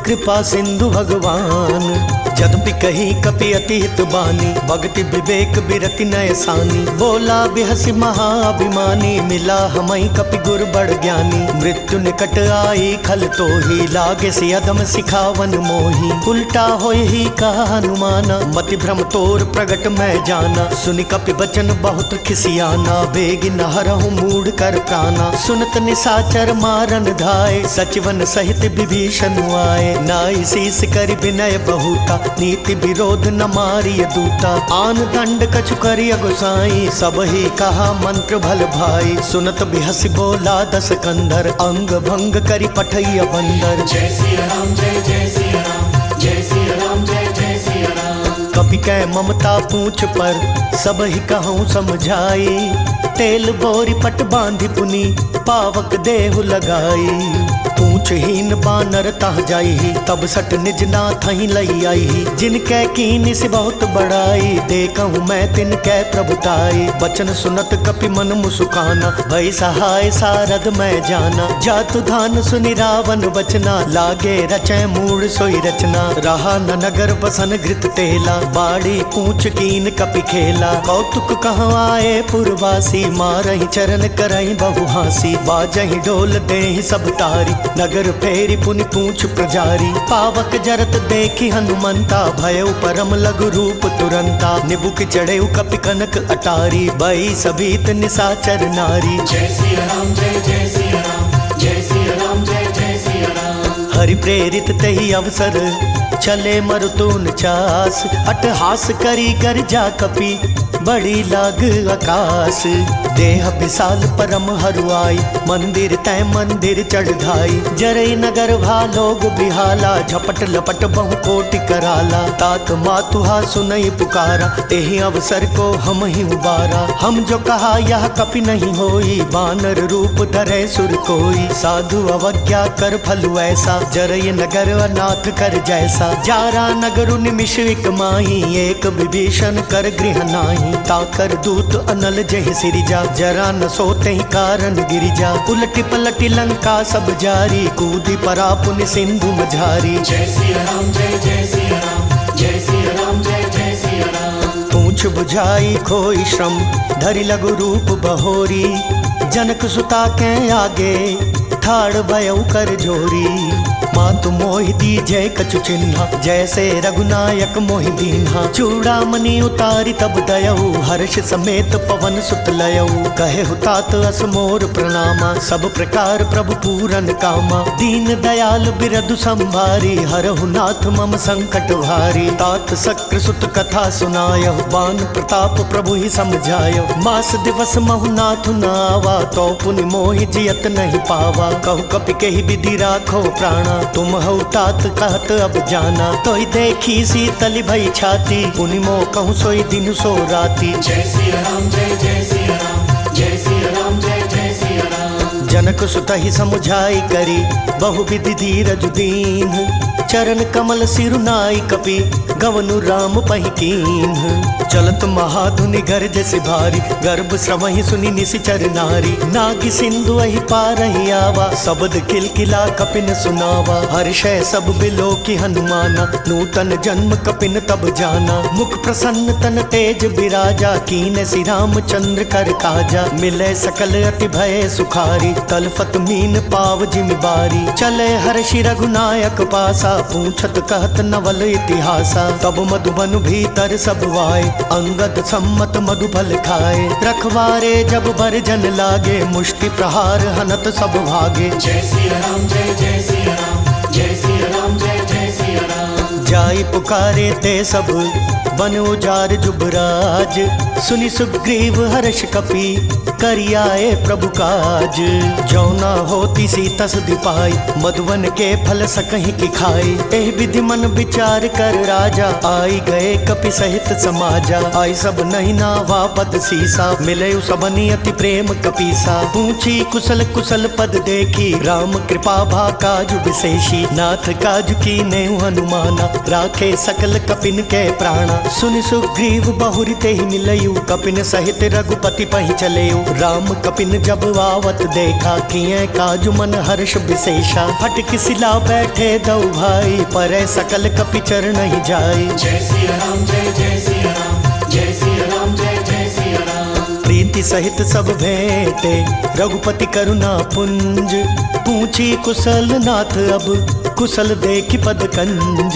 A: कृपा सिंधु भगवान। जदपि कही कपि अति हित बानी, भक्ति विवेक बिरति नय सानी। बोला बिहसि महाअभिमानी, मिला हमई कपि गुर बड़ ज्ञानी। मृत्यु निकट आई खल तोहि, लागे से अदम सिखावन मोही। उल्टा होय ही कहा हनुमाना, मति भ्रम तोर प्रगट मैं जाना। सुनि कपि बचन बहुत खिसियाना, बेगी न हरहु मूढ़ कर प्राणा। सुनत निसाचर मारन धाय, सचिवन सहित विभीषण आए। नाई शीस करि विनय बहुता, नीति विरोध न मारिय दूता। आन दंड कछु करिय गोसाई, सब ही कहा मंत्र भल भाई। सुनत बिहसि बोला दस कंधर, अंग भंग करि पठैय बंदर।
B: जय सिया राम जय जय सिया राम, जय सिया राम जय जय सिया राम।
A: कपि कै ममता पूछ पर, सब ही कहूँ समझाई। तेल बोरी पट बांधि पुनि, पावक देहु लगाई। पूछहीन बानर तह जाई, तब सट निज नाथ ही लई आई। जिनकै कीनी से बहुत बड़ाई, देखहु मैं तिनकै प्रभुताई। बचन सुनत कपि मन मुसुकाना, भई सहाय सारद मैं जाना। जातु धान सुनि रावण वचना, लागे रचै मूढ़ सोई रचना। रहा न नगर बसन घृत तेला, बाड़ी पूछ कीन कपि खेला। कौतुक कहूँ आए पुरवासी, मारहि चरण करहि बहु हासी। बाजहि ढोल देहि सब तारी, नगर फेरी पुनि पूछ प्रजारी। पावक जरत देखी हनुमंता, भयउ परम लघु रूप तुरंता। निबुक चढ़ेउ कपि कनक अटारी, बई सभीत निसाचर नारी।
B: जय सिया राम जय जय सिया राम, जय सिया राम जय जय सिया राम।
A: हरि प्रेरित तही अवसर, चले मरुतून चास। अटहास करी कर जा कपि, बड़ी लाग आकाश। देह विशाल परम हरुआई, मंदिर तय मंदिर चढ़ धाई। जरई नगर भालोग बिहाला, झपट लपट बहु कोटि कराला। तात मातुहा सुनई पुकारा, तेहि अवसर को हम ही उबारा। हम जो कहा यह कपि नहीं होई, बानर रूप धरे सुर कोई। साधु अवज्ञा कर फल ऐसा, जरई नगर अनाथ कर जैसा। जारा नगरु निमिष एक माही, एक विभीषण कर गृह नाही। ताकर दूत अनल जहि सिरिजा, जरा न सोते ही कारण गिरिजा। उलटी पलटी लंका सब जारी, कूदी परा पुनि सिंधु मझारी।
B: जय सिया राम जय जय सिया राम, जय सिया राम जय जय सिया राम।
A: पूछ बुझाई खोई श्रम, धरि लघु रूप बहोरी। जनक सुता के आगे, ठाड़ भयउ कर जोरी। मातु मोहि दीजै कछु चिन्हा, जैसे रघुनायक मोहि दीन्हा। चूड़ामणि उतारी तब दयऊ, हर्ष समेत पवन सुत लयऊ। कहे तात अस मोर प्रणामा, सब प्रकार प्रभु पूरन कामा। दीन दयाल बिरधु संभारी, हरहु नाथ मम संकट भारी। तात शक्र सुत कथा सुनायहु, बान प्रताप प्रभु ही समझायो। मास दिवस महु नाथ न आवा, तो पुनि मोहि जियत नहीं पावा। कहु कपि केहि विधि राखो प्राणा, तुम हऊ तात कहत अब जाना। तोहि देखी शीतल भई छाती, पुनि मोह कहूँ सोई दिन सो राती।
B: जय सिया राम जय जय सिया राम, जय सिया राम जय जय सिया राम।
A: जनक सुत ही समुझाई करी, बहु विधि धीरज दीन। चरण कमल सिरुनाई कपि, गवनु राम पहि कीन्ह। चलत महाधुनि गर्ज से भारी, गर्भ श्रवहि सुनि निशिचर नारी। नागी सिंधु अहि पारहि आवा, शब्द किलकिला कपिन सुनावा। हर्षै सब बिलो की हनुमाना, नूतन जन्म कपिन तब जाना। मुख प्रसन्न तन तेज विराजा, कीन श्री रामचंद्र कर काजा। मिले सकल अति भय सुखारी, तलफत मीन पाव जिमि बारी। चले हर्षि रघुनायक पासा, पूछत कहत नवल इतिहासा। तब मधुबन भीतर सब वाए, अंगद सम्मत मधुफल खाए। रखवारे जब बरजन लागे, मुष्टि प्रहार हनत सब भागे।
B: जय सिया राम जय जय सिया राम, जय सिया राम जय जय सिया राम।
A: जाई पुकारे ते सब, बन उजार जुबराज। सुनि सुग्रीव हर्ष कपि, करियाए प्रभु काज। जौना होती सी तस दिपाई, मधुवन के फल सकहीं की खाई। एह विधि मन विचार कर राजा, आई गए कपि सहित समाजा। आई सब नहीं नावा पद सीसा, मिले सबनी अति प्रेम कपीसा। पूछी कुशल कुशल पद देखी, राम कृपा भा काजु विशेषी। नाथ काजु की ने हनुमाना, राखे सकल कपिन के प्राणा। सुनि सुग्रीव बहुरी ते ही मिलयु, कपिन सहित रघुपति पहि चलेयु। राम कपिन जब आवत देखा, किए काजु मन हर्ष विशेषा। फटक सिला बैठे दो भाई, परे सकल कपि चरण ही जाई।
B: जय सिया राम जय जय सिया राम, जय सिया राम जय जय सिया राम।
A: प्रीति सहित सब भेंटे, रघुपति करुणा पुंज। पूछी कुशल नाथ अब, कुशल देखि पद कंज।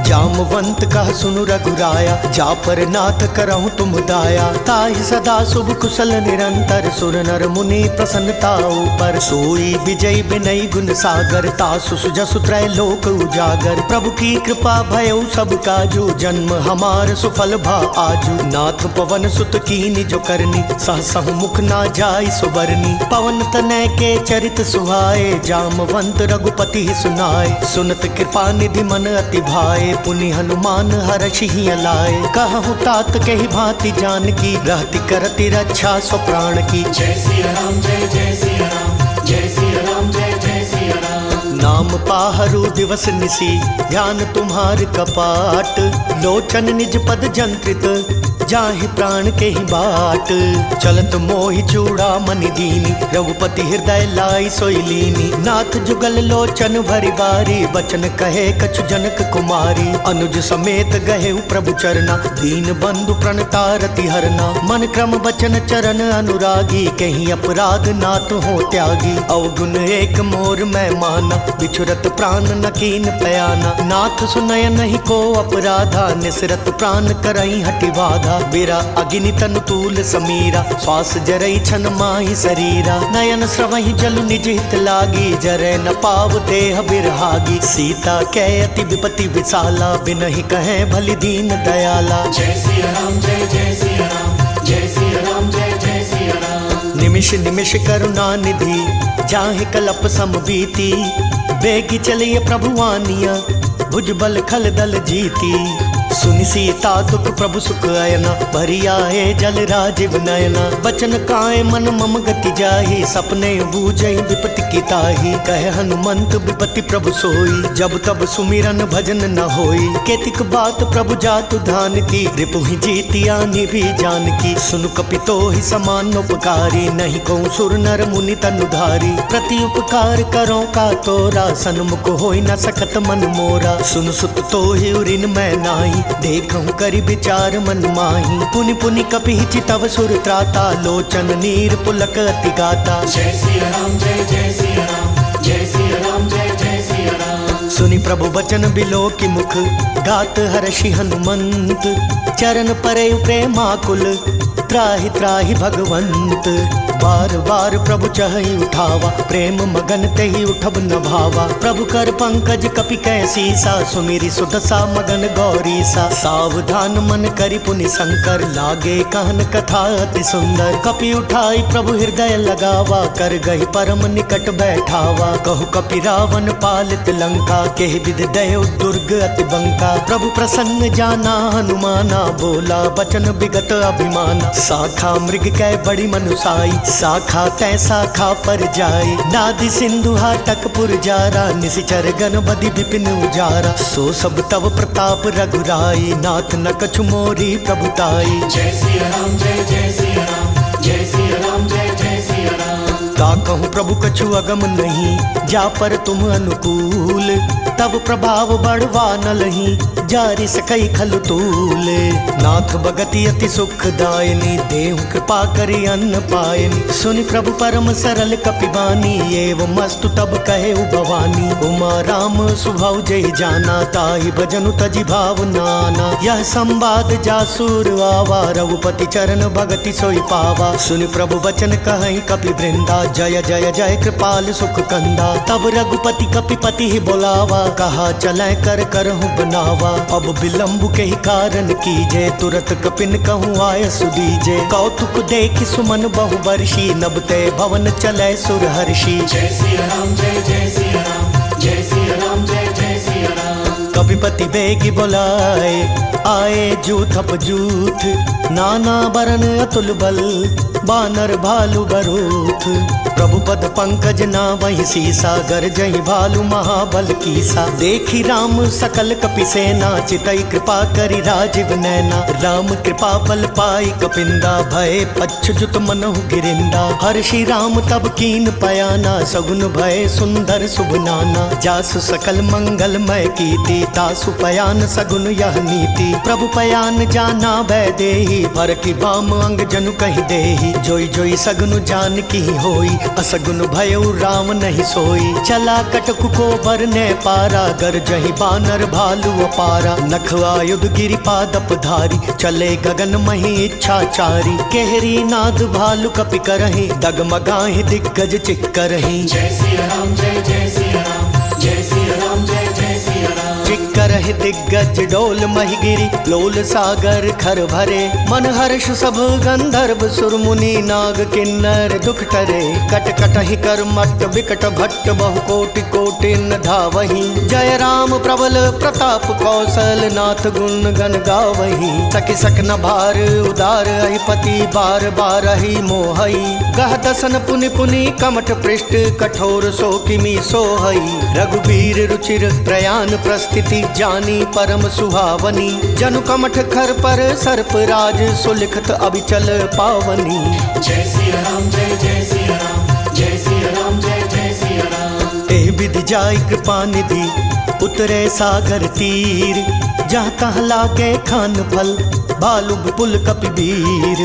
A: जामवंत कह सुनु रघुराया, जा पर नाथ करहु तुम दाया। ताहि सदा शुभ कुशल निरंतर, सुर नर मुनि प्रसन्नता ऊपर। सोई विजय विनय गुण सागर, तासु सुजसु त्रय लोक उजागर। प्रभु की कृपा भयउ सब काजू, जन्म हमार सुफल भा आजू। नाथ पवन सुत कीनि जो करनी, सहसहु मुख ना जाई सुबरनी। पवन तनय के चरित सुहाए, जामवंत रघुपति ही सुनाए। सुनत कृपा निधि मन अति भाए, पुनि हनुमान हर्ष ही लाए। कहु तात के ही भांति जानकी, रहति करति रक्षा स्व प्राण की।
B: जय सिया राम जय जय सिया राम, जय सिया राम जय जय सिया राम।
A: नाम पाहरु दिवस निसी, ध्यान तुम्हार कपाट। लोचन निज पद जंत्रित, जाहि प्राण के ही बाट। चलत मोहि चूड़ा मनि दीनी, रघुपति हृदय लाई सोई लीनी। नाथ जुगल लोचन भरी बारी, बचन कहे कछु जनक कुमारी। अनुज समेत गहे प्रभु चरना, दीन बंधु प्रणतारति हरना। मन क्रम बचन चरण अनुरागी, कहीं अपराध नाथ हो त्यागी। अवगुण एक मोर मैं माना, बिछुरत प्राण न कीन पयाना। नाथ सुनय नहीं को अपराधा, निसरत प्राण करई हटि बाधा। बिरा अग्नि तनु तूल समीरा, श्वास जरई छन माहि शरीरा। नयन स्रवहि जलु निज हित लागी, जरै न पाव देह बिरहागी। सीता कै अति विपति विशाला, बिनहि कहे भलि दीन दयाला।
B: जय सिया राम जय जय सिया राम, जय सिया राम जय जय सिया राम।
A: निमिष निमिष करुणा निधि, जाहि कलप सम बीती। बेगी चलिए प्रभु आनिया, भुजबल खल दल जीती। सुनि सीता दुख प्रभु सुख अयना, भरी आए जल राजीव नयना। बचन काए मन मम गति जाहि, सपने बूझई विपति की ताहि। कहे हनुमंत विपति प्रभु सोई, जब तब सुमिरन भजन न होई। केतिक बात प्रभु जातु धान की, रिपु ही जीतिया निभि जानकी। सुनु कपितो ही समान उपकारी, नहीं को सुर नर मुनि तनुधारी। प्रति उपकार करो का तोरा, सन्मुख होई न सकत मन मोरा। सुन सुत तो ही उरिन मैं नाही, देखूं करि विचार मन माही। पुनि पुनि कपि चितव सुर त्राता, लोचन नीर पुलक अति गाता।
B: जय सिया राम जय जय सिया राम, जय सिया राम जय जय सिया राम।
A: सुनि प्रभु बचन बिलो की मुख, गात हर्षि हनुमंत। चरण परे प्रेमाकुल, त्राहि त्राहि भगवंत। बार बार प्रभु चहि उठावा, प्रेम मगन तेहि उठब न भावा। प्रभु कर पंकज कपि कैसीसा, सुमिरि सुदशा मगन गौरीसा। सावधान मन करि पुनि शंकर, लागे कहन कथा अति सुंदर। कपि उठाई प्रभु हृदय लगावा, कर गहि परम निकट बैठावा। कहु कपि रावण पालित लंका, केहि विधि दयो दुर्ग अति बंका। प्रभु प्रसन्न जाना हनुमाना, बोला बचन विगत अभिमाना। शाखा मृग कै बड़ी मनुसाई, शाखा तै शाखा पर जाई। नादि सिंधु हाटक पुर जारा, निशिचर गण बदि विपिन उजारा। सो सब तव प्रताप रघुराई, नाथ न कछु मोरी प्रभुताई।
B: जय सिया राम जय जय सिया राम, जय सिया राम जय जय सिया राम।
A: ता कहूँ प्रभु कछु अगम नहीं, जा पर तुम अनुकूल। तब प्रभाव बढ़वा न लही, जारि सकई खलु तूल। नाथ भगति अति सुखदायनी, देहु कृपा करि अन्न पायनी। सुनि प्रभु परम सरल कपिबानी, एवं मस्तु तब कहे भवानी। उमा राम सुभाव जय जाना, ताहि भजनु तजि भाव नाना। यह संवाद जासुर आवा, रघुपति चरण भगति सोई पावा। सुनि प्रभु वचन कहई कपि वृंदा, जय जय जय कृपाल सुख कंदा। तब रघुपति कपिपति ही बोलावा, कहा चलै कर करहु बनावा। अब विलंब के ही कारण कीजे, तुरत कपिन कहूँ आय सुदीजे। कौतुक देख सुमन बहु वर्षी, नबते भवन चलै सुर हर्षि।
B: जय सिया राम जय जय सिया राम, जय सिया राम जय जय सिया राम।
A: कपिपति बेगी बोलाए, आए जूथप जूथ। नाना बरन अतुल बल, बानर भालु बरूथ। प्रभु पद पंकज ना वही सीसा, गरजहि भालु महाबल कीसा। देखी राम सकल कपि सेना, चितई कृपा करि राजीव नैना। राम कृपा बल पाई कपिंदा, भय पच्छुत मनहु गिरिंदा। हर्षि राम तब कीन पयाना, सगुन भय सुंदर शुभ नाना। जासु सकल मंगलमय कीर्ति, तासु पयान सगुन यह नीति। प्रभु पयान जाना भय देहि, भर की बाम अंग जनु कहि देहि। जोई जोई सगुन जान की होई, असगुन भयउ राम नहीं सोई। चला कटकु को बरने पारा, गरजहि बानर भालु अपारा। नख आयुध गिरिपादप धारी, चले गगन मही इच्छाचारी। केहरी नाद भालु कपि करहि, डगमगाहि दिग्गज चिक्करहि।
B: जय सिया राम जय जय सिया राम, जय सिया राम जय जय सिया राम।
A: चिक्करहि दिग्गज डोल महिगिरि, लोल सागर खर भरे। मन हर्ष सब गंधर्व सुर मुनि, नाग किन्नर दुख टरे। कट कटहि कर मट्ट विकट भट्ट, बहु कोटि कोटि न धावहि। जय राम प्रबल प्रताप कौशल, नाथ गुण गण गावहि। सखि सक न भार उदार, अहिपति बार बार ही मोहई। गह दसन पुनि पुनि कमठ पृष्ठ, कठोर सो किमि सोहई। रघुबीर रुचिर प्रयाण प्रस्थिति, जानी परम सुहावनी। जनु कमठ खर पर सर्प राज, सुलिखत अभिचल पावनी।
B: जय सिया राम जय जय सिया राम, जय सिया राम जय जय सिया राम।
A: एह विधि जाई कृपा निधि, उतरे सागर तीर। जहाँ तहाँ लागे खान फल, भालु विपुल कपिवीर।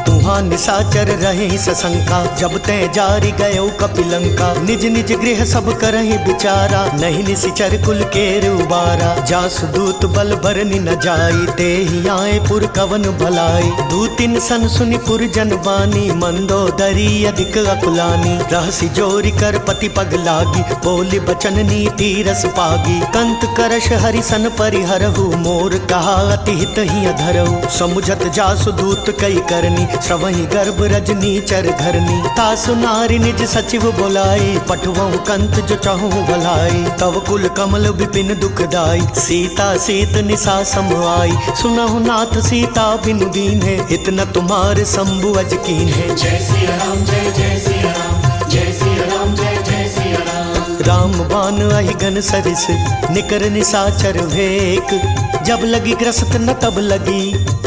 A: तुहाँ निशाचर रहे सशंका, जब ते जारी गयो कपिलंका। निज निज गृह सब करहि विचारा, नहीं निशिचर कुल केर उबारा। जासु दूत बल भरनि न जाई, ते ही आए पुर कवन भलाई। दूतिन सन सुनि पुर जन बानी, मंदोदरी अधिक अकुलानी। रहसि जोरि कर पति पग लागी, बोली बचन नीति रस पागी। कंत करश हरिसन परिहरहु, मोर कहा अति हित ही अधरहु। समुझत जासु दूत कई करनी, श्रवहि गर्भ रजनी चर घरनी। तासु नारी निज सचिव बोलाई, पठवहु कंत जो चहु भलाई। तव कुल कमल विपिन दुखदाई, सीता सीत निशा सम आई। सुनहु नाथ सीता बिनु दीन्हे, इतना तुम्हारे शंभु अज कीन्हे।
B: जय सिया राम जय जय सिया राम, जय सिया राम जय जय सिया राम।
A: राम बान अहि घन सरिस, निकर निशाचर भेक। जब लगी ग्रस्त न तब लगी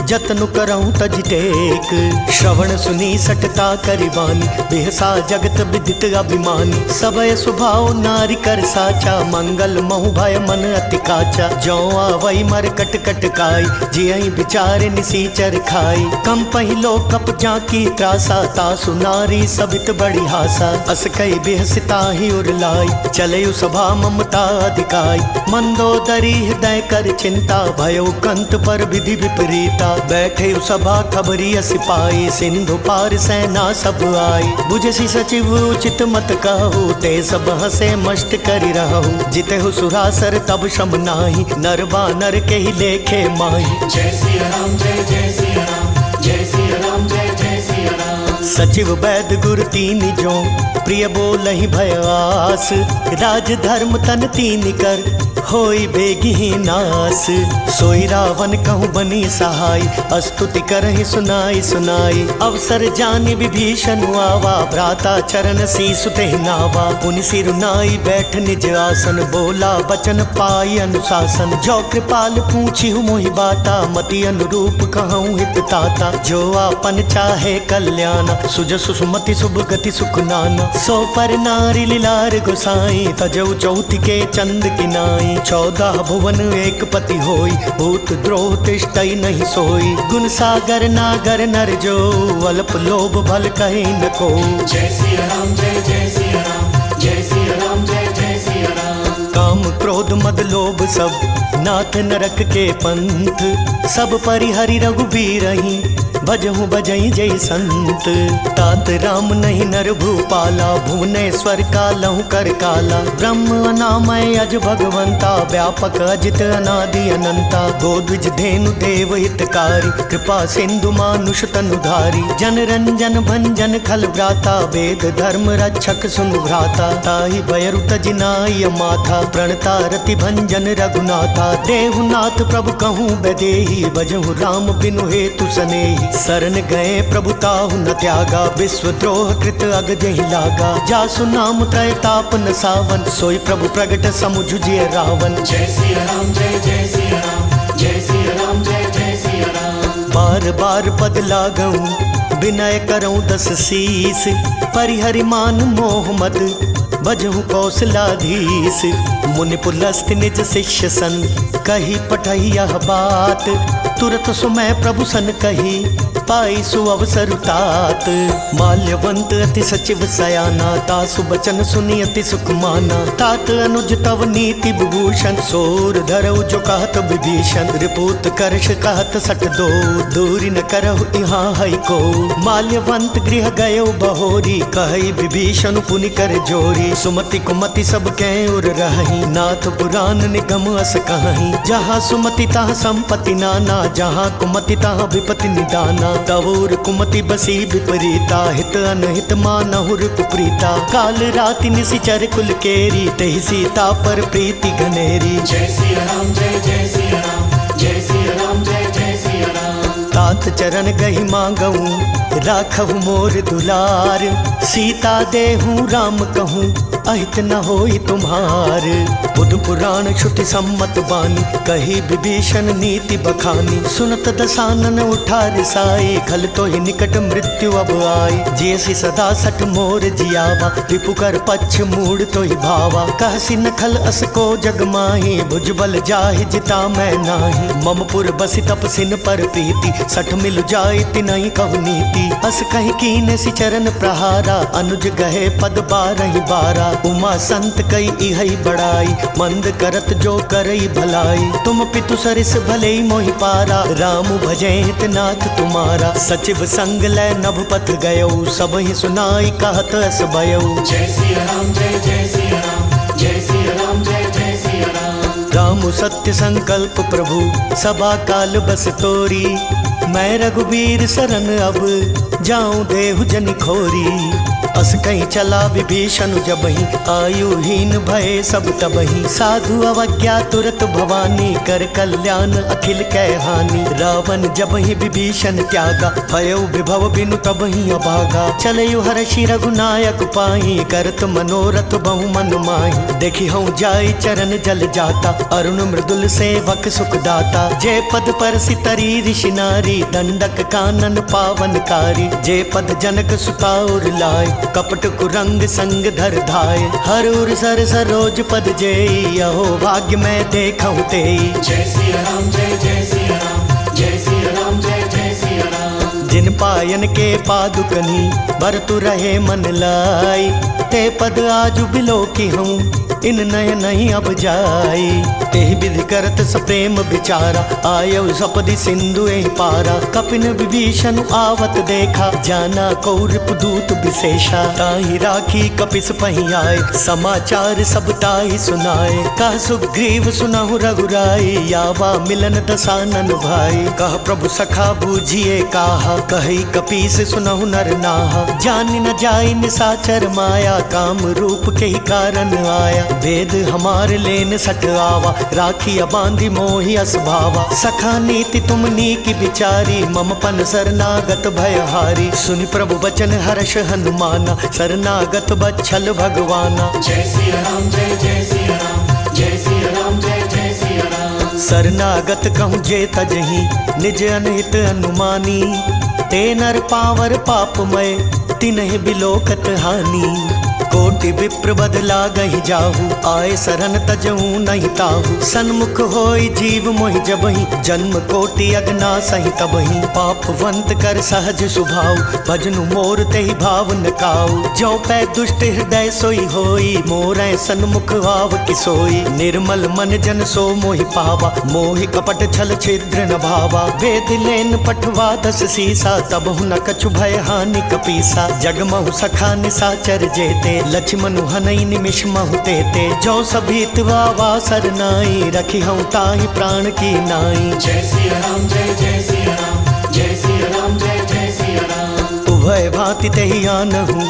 A: जतनु करऊं तज टेक। श्रवण सुनी सटता करिवानी बेहसा जगत विदित अभिमानी। सबय स्वभाव नारी कर साचा मंगल महु भय मन अति काचा। जो आवई मर कट कट काई जियई बिचारे निसीचर खाई। कम पहिलो कप जाकी त्रासा तासु नारी सबित बड़ी हासा। अस कई बेहसिता ही उरलाई चलयु सभा ममता अधिकाई। मंदोदरी हृदय कर चिंता भयो कंत पर विधि विपरीता। बैठे सभा खबरी सिपाही सिंधु पार सेना सब आई। बुझसी सचिव उचित मत कहू ते सब हसे मस्त करि रहू। जिते हु सुरासर तब शम नाही नर बानर के ही लेखे माही।
B: जय सिया राम जय जय सिया राम जय सिया राम जय जय सिया राम।
A: सचिव वैद गुरु तीन जो प्रिय बोलहि भयास। राज धर्म तन तीन कर होई बेगी नास। सोई रावण कहूँ बनी सहाय स्तुति करहि सुनाई सुनाई। अवसर जानि विभीषण आवा भ्राता चरण शीसु तेहि नावा। पुनि सिर नाई बैठ निज आसन बोला बचन पाई अनुशासन। जो कृपाल पूछी मोहि बाता मति अनुरूप कहूँ हित ताता। जो आपन चाहे कल्याण सुजसु सुमति शुभ गति सुख नाना। सो पर नारी लीलार गोसाई तजऊ चौथ के चंद किनाई। 14 भुवन एक पति होई भूत द्रोह तिष्ठई नहीं सोई। गुण सागर नागर नर जो अल्प लोभ भल कहीं न को।
B: जय सिया राम जय जय सिया राम जय सिया राम जय जय सिया राम।
A: काम क्रोध मद लोभ सब नाथ नरक के पंथ। सब परिहरि रघुबीर रही भजहु बजई जय संत। तात राम नहीं नर भूपाला भुवनेश्वर कालहु कर काला। ब्रह्म अनामय अज भगवंता व्यापक अजित अनादि अनंता। गोद्विज धेनु देव हितकारी कृपा सिंधु मानुष तनुधारी। जन रंजन भंजन खल व्राता वेद धर्म रक्षक सुनु भ्राता। ताहि भयरु तजिनाय माथा प्रणता रति भंजन रघुनाथा। देहुनाथ प्रभु कहूँ बदेही भजहु राम बिनु हेतु सनेही। शरण गए प्रभु ताहु न त्यागा विश्वद्रोह कृत अग जहि लागा। जासु नाम त्रय ताप न सावन सोई प्रभु प्रगट समुझुजिय रावण।
B: जय सिया राम जय जय सिया राम जय सिया राम जय जय सिया राम।
A: बार बार पद लागऊं विनय करऊं 10 शीस। परिहरि मान मोह मद भजहु कौशलाधीश। मुनि पुलस्त निज शिष्य सन कही पठही यह बात। तुरत सुमय प्रभु सन कही पाई सु अवसर तात। माल्यवंत अति सचिव सयाना तासु बचन सुनी अति सुख माना। तात अनुज तव नीति विभूषण सोर धरऊ जो कहत विभीषण। रिपुत करश कहत सट दो दूरी न करहु यहाँ हई को। माल्यवंत गृह गयो बहोरी कही विभीषण पुनि कर जोरी। सुमति कुमति सब कै उर रही नाथ पुराण निगम अस कहीं। जहाँ सुमति तहाँ संपत्ति नाना जहाँ कुमति तहाँ विपत्ति निदाना। तवोर कुमति बसी विपरीता हित अनहित मानहुर कुप्रीता। काल राति निशिचर कुल केरी तेहि सीता पर प्रीति घनेरी।
B: जय सिया राम जय जय सिया राम जय सिया राम जय जय सिया राम।
A: तात चरण गहि मांगऊं राखहु मोर दुलार। सीता देहूँ राम कहूँ अहित न होई तुम्हार। बुध पुराण श्रुति सम्मत बानी कही विभीषण नीति बखानी। सुनत दसानन उठा रिसाई खल तो ही निकट मृत्यु अब आई। जैसी सदा सठ मोर जियावा रिपुकर पक्ष मूड तो ही भावा। कहसी नखल अस को जग माही भुजबल जाहि जिता मैं नाही। ममपुर बसी तपसिन पर प्रीति सठ मिल जाय तिनहि कहु नीति। अस कहीं कीने सि चरण प्रहारा अनुज गहे पद बारहि बारा। उमा संत कई इहई बड़ाई मंद करत जो करई भलाई। तुम पितु सरिस भले मोहि पारा राम भजै हित नाथ तुम्हारा। सचिव संग लै नभ पथ गयो सब ही सुनाई कहत अस भयो।
B: जय सिया राम जय जय सिया राम जय सिया राम जय जय सिया राम।
A: राम सत्य संकल्प प्रभु सभा काल बस तोरी। मैं रघुबीर शरण अब जाऊं देहु जन खोरी। अस कहीं चला विभीषण जबहि आयुहीन भय सब तबहि। साधु अवज्ञा तुरत भवानी कर कल्याण अखिल कै हानि। रावण जबहि विभीषण त्यागा भयो विभव बिनु तबहि अभागा। चलयु हर्षि रघुनायक पाई करत मनोरथ बहु मन माही। देखी हूँ जाई चरण जल जाता अरुण मृदुल सेवक सुख दाता। जय पद पर सितरी ऋषि नारी दंडक कानन पावनकारी। जय पद जनक सुताउर लाय कपट कुरंग संग धर धाय। हर उर सर सरोज पद जेई अहो भाग्य मैं देखऊं तेई।
B: जय सिया राम जय जय सिया राम जय सिया राम जय जय सिया राम।
A: जिन पायन के पादुकनी बरतु रहे मन लाई। ते पद आजु बिलोकी हूँ इन नय नहीं अब जाई। एहि विधि करत सप्रेम विचारा आयउ सपदि सिंधु एहि पारा। कपिन विभीषण आवत देखा जाना कौरप दूत विशेषा। ताहि राखी कपिस पहि आए समाचार सब ताहि सुनाए। कह सुग्रीव सुनहु रघुराई यावा मिलन दसानन भाई। कह प्रभु सखा बूझिए काहा कहि कपीस सुनहु नर नाहा। जानि न जाई निसाचर माया काम रूप के ही कारण आया। वेद हमार लेन सठ आवा राखी बांधी मोहि अस भावा। सखा नीति तुम नीकी विचारी मम पन शरणागत भयहारी। सुनि प्रभु बचन हर्ष हनुमाना शरणागत बच्छल भगवाना।
B: जय सिया राम जय जय सिया राम जय सिया राम जय जय सिया राम।
A: शरणागत कहूँ जे तजहि निज अनहित अनुमानी। ते नर पावर पापमय तिन्हि बिलोकत हानि। कोटि विप्र बदला गहि जाहु आए शरण तजहु नहीं ताहु। सन्मुख होई जीव मोहि जबहि जन्म कोटि अगना सहि तबहि। पापवंत कर सहज सुभाव भजनु मोर तेहि भाव न काऊ। जो पै दुष्ट हृदय सोई होई मोरै सन्मुख आव किसोई। निर्मल मन जन सो मोहि पावा मोहि कपट छल छिद्र न भावा। वेद लेन पठवा दस सीसा तबहु न कछु भय हानि कपीसा। जगमहु सखा निसाचर जेते लक्ष्मण हनई निमिष महु तेते। जो सभीत वावा सरनाई रखी हूँ ताहि प्राण की नाई।
B: जय सिया राम जय जय सिया राम जय सिया राम जय जय सिया राम।
A: उभय भांति तेहि आनहु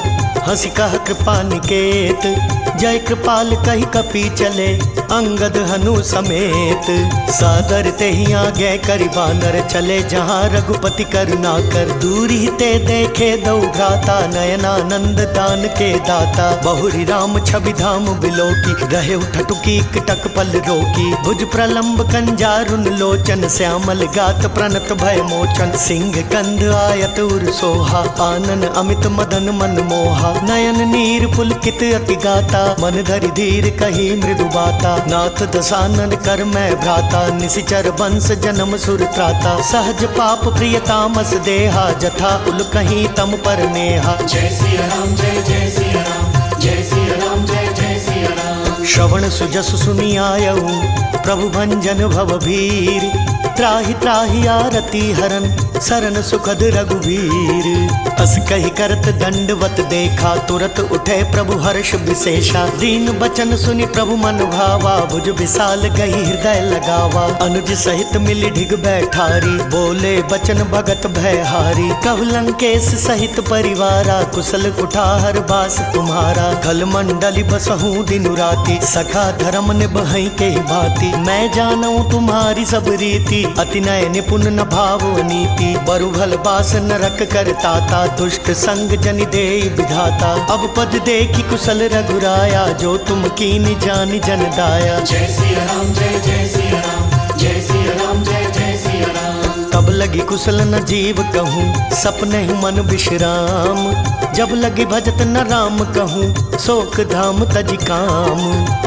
A: हंसी कह कृपा निकेत। जय कृपाल कही कपि चले अंगद हनु समेत। सादर तेहि आगे करि बानर चले जहाँ रघुपति करुणा कर। दूरी ते देखे दो भ्राता नयनानंद दान के दाता। बहुरी राम छवि धाम बिलोकी रहे ठटुकी कटक पल रोकी। भुज प्रलंब कंजारुन लोचन श्यामल गात प्रणत भय मोचन। सिंह कंध आयत उर सोहा आनन अमित मदन मन मोहा। नयन नीर पुलकित अति गाता मन धरि धीर कही मृदु बाता। नाथ दसानन कर मैं भ्राता निशिचर वंश जन्म सुर त्राता। सहज पाप प्रिय तामस देहा जथा उल कहीं तम पर नेहा।
B: जय सिया राम जय जय सिया राम जय सिया राम जय जय सिया राम।
A: श्रवण सुजस सुनि आयऊ प्रभु भंजन भव भीर। त्राहि त्राहि आरती हरन शरण सुखद रघुवीर। अस कही करत दंडवत देखा तुरत उठे प्रभु हर्ष विशेषा। दीन बचन सुनि प्रभु मन भावा भुज विशाल गही हृदय लगावा। अनुज सहित मिली ढिग बैठारी बोले बचन भगत भयहारी। कहु लंकेश सहित परिवारा कुशल कुठार बास तुम्हारा। खल मंडली बसहु दिनु राति सखा धर्म निबहै के भांति। मैं जानूं तुम्हारी सब रीति अति नय निपुण न भाव नीति। बरु भल बास नरक कर ताता दुष्ट संग जनि देई विधाता। अब पद देखी कुशल रघुराया जो तुम कीनि जानि जन दाया।
B: जय सिया राम जय जय सिया राम जय सिया राम जय जय सिया राम।
A: तब लगी कुशल न जीव कहूँ सपने मन विश्राम। जब लगी भजत न राम कहूँ शोक धाम तज काम।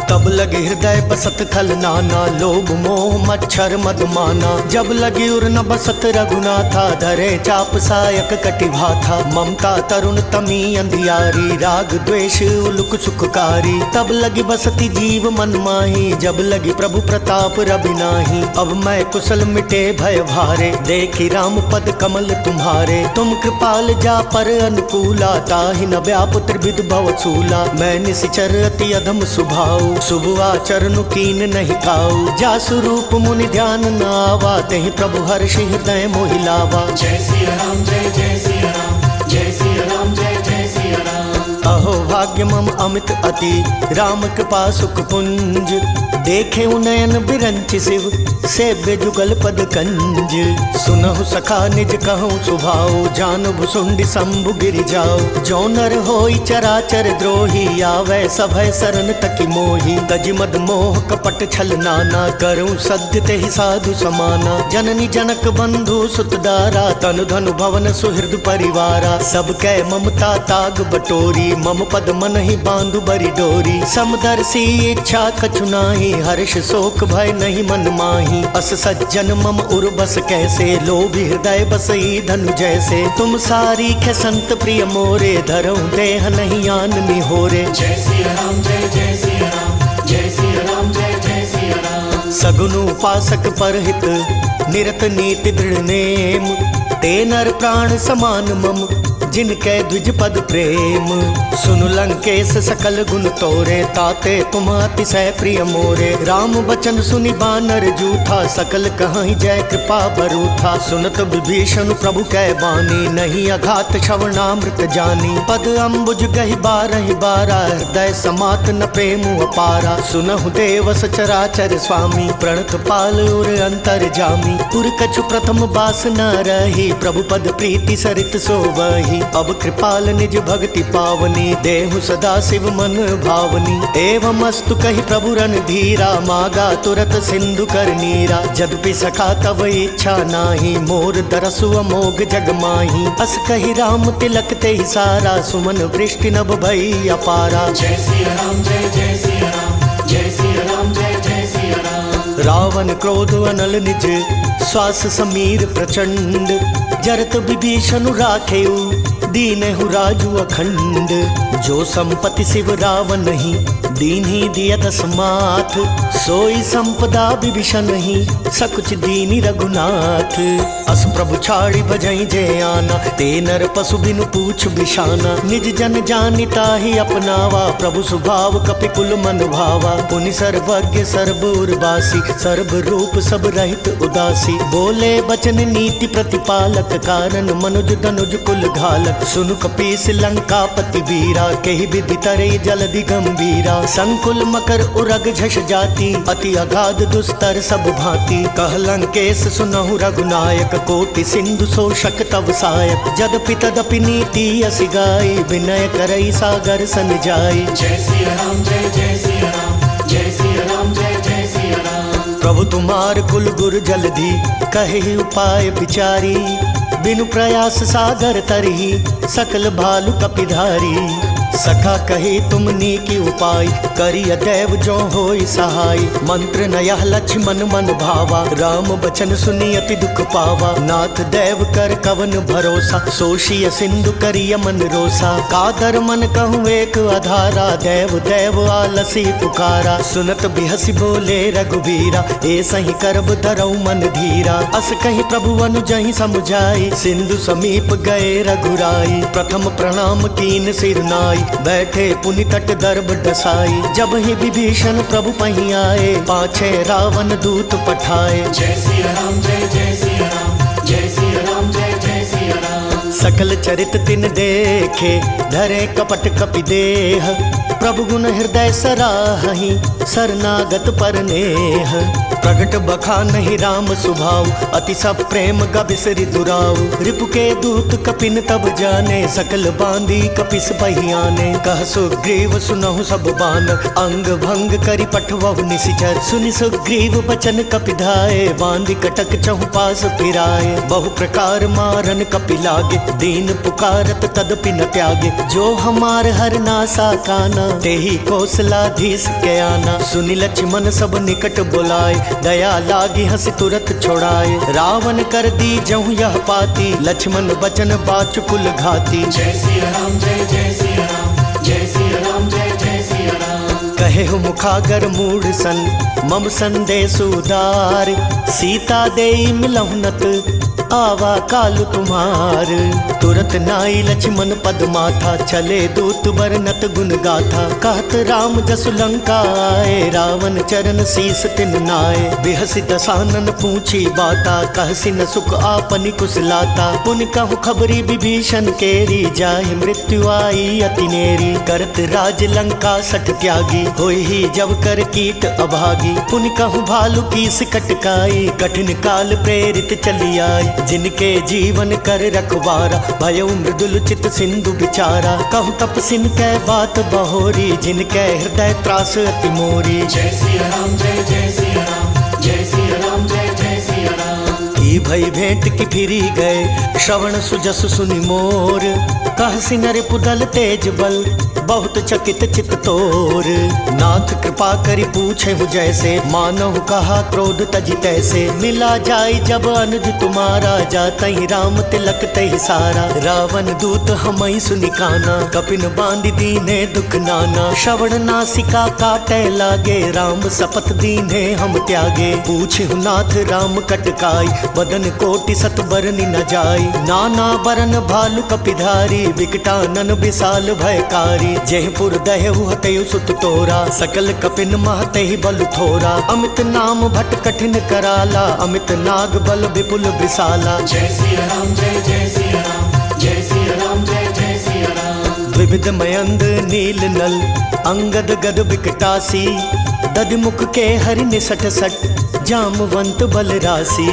A: तब लगे हृदय बसत खल नाना लोभ मोह मच्छर मद माना। जब लगी उर न बसत रघुनाथा धरे चाप सायक कटिभा था। ममता तरुण तमी अंधियारी राग द्वेष उलुक सुखकारी। तब लगी बसती जीव मन माही जब लगी प्रभु प्रताप रवि नाही। अब मैं कुशल मिटे भय भारे देखी राम पद कमल तुम्हारे। तुम कृपाल जा पर अनुकूला, ताहि न व्याप त्रिविध भव सूला। मैं निशिचर अति अधम सुभाऊ, शुभ आचरण कीन नहीं खाऊ। जा स्वरूप मुनि ध्यान न आवा, तेहि प्रभु हर्षि हृदय मोहि लावा।
B: जय सिया राम जय जय सिया राम, जय सिया राम जय जय सिया राम।
A: अहो भाग्य मम अमित अति, राम कृपा सुख पुंज। देखे नयन बिरंच शिव, सेव्य जुगल पद कंज। सुनहु सखा निज कहूँ सुभाऊ, जानु भुसुंड शंभु गिरि जाओ। जो नर होई चराचर द्रोही, आवे सभय शरण तकी मोही। गज मद मोह कपट छल नाना, करूँ सद्य तेहि साधु समाना। जननी जनक बंधु सुत दारा, तनु धनु भवन सुहृद परिवारा। सब कै ममता ताग बटोरी, मम पद मन ही बांधु बरी डोरी। समदर्शी इच्छा कछु नाही, हर्ष शोक भय नहीं मन माही। अस सज्जन मम उर बस कैसे, लोभी हृदय बसई धनु जैसे। तुम सारी खे संत प्रिय मोरे, धरऊं देह नहीं आन निहोरे।
B: जय सिया राम जय जय सिया राम, जय सिया राम जय जय सिया राम।
A: सगुन उपासक परहित, निरत नीति दृढ़ नेम। ते नर प्राण समान मम, जिनके द्विज पद प्रेम। सुनु लंकेश सकल गुण तोरे, ताते तुम अतिशय प्रिय मोरे। राम बचन सुनि बानर जूथा, सकल कहाई जय कृपा बरूथा। सुनत विभीषण प्रभु कै बानी, नहीं अघात श्रवणामृत जानी। पद अम्बुज गहि बारहि बारा, हृदय समात न प्रेम अपारा। सुनहु देव सचराचर स्वामी, प्रणत पाल उर अंतर जामी। पुर कछु प्रथम बास न रही, प्रभु पद प्रीति सरित सोवही। अब कृपाल निज भक्ति पावनी, देहु सदा शिव मन भावनी। एवं अस्तु कहि प्रभु रणधीरा, मागा तुरत सिंधु कर नीरा। जदपि सखा तव इच्छा नाही, मोर दरसु अमोघ जग माही। अस कहि राम तिलक तेहि सारा, सुमन वृष्टि नभ भई अपारा।
B: जय सिया राम जय जय सिया राम, जय सिया राम जय जय सिया राम।
A: रावण क्रोध अनल निज, श्वास समीर प्रचंड। जरत विभीषण राखेउ, दीनहु राजु अखंड। जो संपत्ति शिव रावण नहीं, दीन्ही दियत समाथ। सोई संपदा विभीषण ही, सकुच दीनी रघुनाथ। अस प्रभु छाड़ी भजई जय आना, ते नर पशु बिनु पूछ बिशाना। निज जन जानिता ही अपनावा, प्रभु स्वभाव कपि कुल मन भावा। पुनि सर्वज्ञ सर्व उर्वासी, सर्व रूप सब रहित उदासी। बोले बचन नीति प्रतिपालक, कारण मनुज धनुज कुल घालक। सुनु कपीस लंकापति वीरा, कहि विधि तरे जलधि गंभीरा। संकुल मकर उरग झष जाति, अति अगाध दुस्तर सब भांति। कह लंकेश सुनहु रघुनायक, कोटि सिंधु शोषक तव सायक। जदपि तदपि नीति असि गाई, विनय करई सागर सन जाई।
B: जय सिया राम जय जय सिया राम, जय सिया राम जय जय सिया राम।
A: प्रभु तुम्हार कुल गुर जलधि, कहे उपाय विचारी। बिनु प्रयास सागर तरही, सकल भालु कपिधारी। सखा कही तुमनी की उपाय, करिय देव जो होई सहाय। मंत्र नयह लक्ष्मण मन भावा, राम बचन सुनी अति दुख पावा। नाथ देव कर कवन भरोसा, सोशिय सिंधु करिय मन रोसा। कादर मन कहूँ एक आधारा, देव देव आलसी पुकारा। सुनत बिहसी बोले रघुबीरा, ए सही करब धरऊ मन धीरा। अस कही प्रभु अनुजहि समुझाई, सिंधु समीप गए रघुराई। प्रथम प्रणाम कीन सिर नाई, बैठे पुनि तट दर्भ डसाई। जब ही विभीषण प्रभु पही आए, पाछे रावण दूत पठाए।
B: जय सिया राम जय जय सिया राम, जय सिया राम जय जय सिया राम।
A: सकल चरित तिन देखे, धरे कपट कपि देह। प्रभु गुण हृदय सराहि, शरणागत पर नेह। प्रगट बखान ही राम सुभाव, अति सब प्रेम गबिसरि दुराव। रिपु के दूत कपिन तब जाने, सकल बांधी कपिस पहियाने। कह सुग्रीव सुनहु सब बान, अंग भंग करि पठवहु निशिचर। सुनि सुग्रीव बचन कपिधाए, बांधी कटक चहु पास फिराए। बहु प्रकार मारन कपि लागे, दीन पुकारत तदपि न त्यागे। जो हमार हर नासा काना, तेहि कौशलाधीश के आना। सुनि लक्ष्मण सब निकट बुलाए, दया लागी हंस तुरत छोड़ाए। रावण कर दी जहु यह पाती, लक्ष्मण बचन बाचु कुल घाती।
B: जय सिया राम जय जय सिया राम, जय सिया राम जय जय सिया राम।
A: कहे हो मुखागर मूढ़ सन, मम संदेश उदार। सीता देई मिलहुनत, आवा काल तुम्हार। तुरत नाई लक्ष्मण पद माथा, चले दूत बरनत गुण गाथा। कहत राम जसु लंका आए, रावण चरण शीस तिन नाय। बिहसि दसानन पूछी बाता, कहसि न सुख आपनि कुशलाता। पुन कहु खबरी विभीषण केरी, जाहि मृत्यु आई अति नेरी। करत राज लंका सठ त्यागी, होई ही जब कर कीट अभागी। पुन कहु भालु कीस कटकाई, कठिन काल प्रेरित चली आई। जिनके जीवन कर रखवारा, भयउ मृदुल चित सिंधु बिचारा। कहु तपसिन कै बात बहोरी, जिनके हृदय त्रास अति मोरी।
B: जय सिया राम जय जय सिया राम, जय सिया राम जय जय सिया राम।
A: ई भई भेंट की फिरी गए, श्रवण सुजस सुनि मोर। कहसि नर पुदल तेज बल, बहुत चकित चित तोर। नाथ कृपा करि पूछे हूँ जैसे, मानहु कहा क्रोध तजि तैसे। मिला जाई जब अनुज तुम्हारा, जातहि राम तिलक तहि सारा। रावण दूत हमई सुनि काना, कपिन बांधि दीने दुख नाना। श्रवण नासिका काटे लागे, राम शपथ दीने हम त्यागे। पूछहु नाथ राम कटकाई, बदन कोटि सत बरनि न जाई। नाना बरन भालु कपिधारी, विकटानन विशाल भयकारी। जयपुर दहु हतयु सुत तोरा, सकल कपिन महतहि बल थोरा। अमित नाम भट कठिन कराला, अमित नाग बल विपुल विशाला।
B: जय सिया राम जय जय सिया राम, जय सिया राम जय जय सिया राम।
A: विविध मयंद नील नल, अंगद गद विकटासी। दधिमुख के हरि निसठ सठ, जामवंत बल राशि।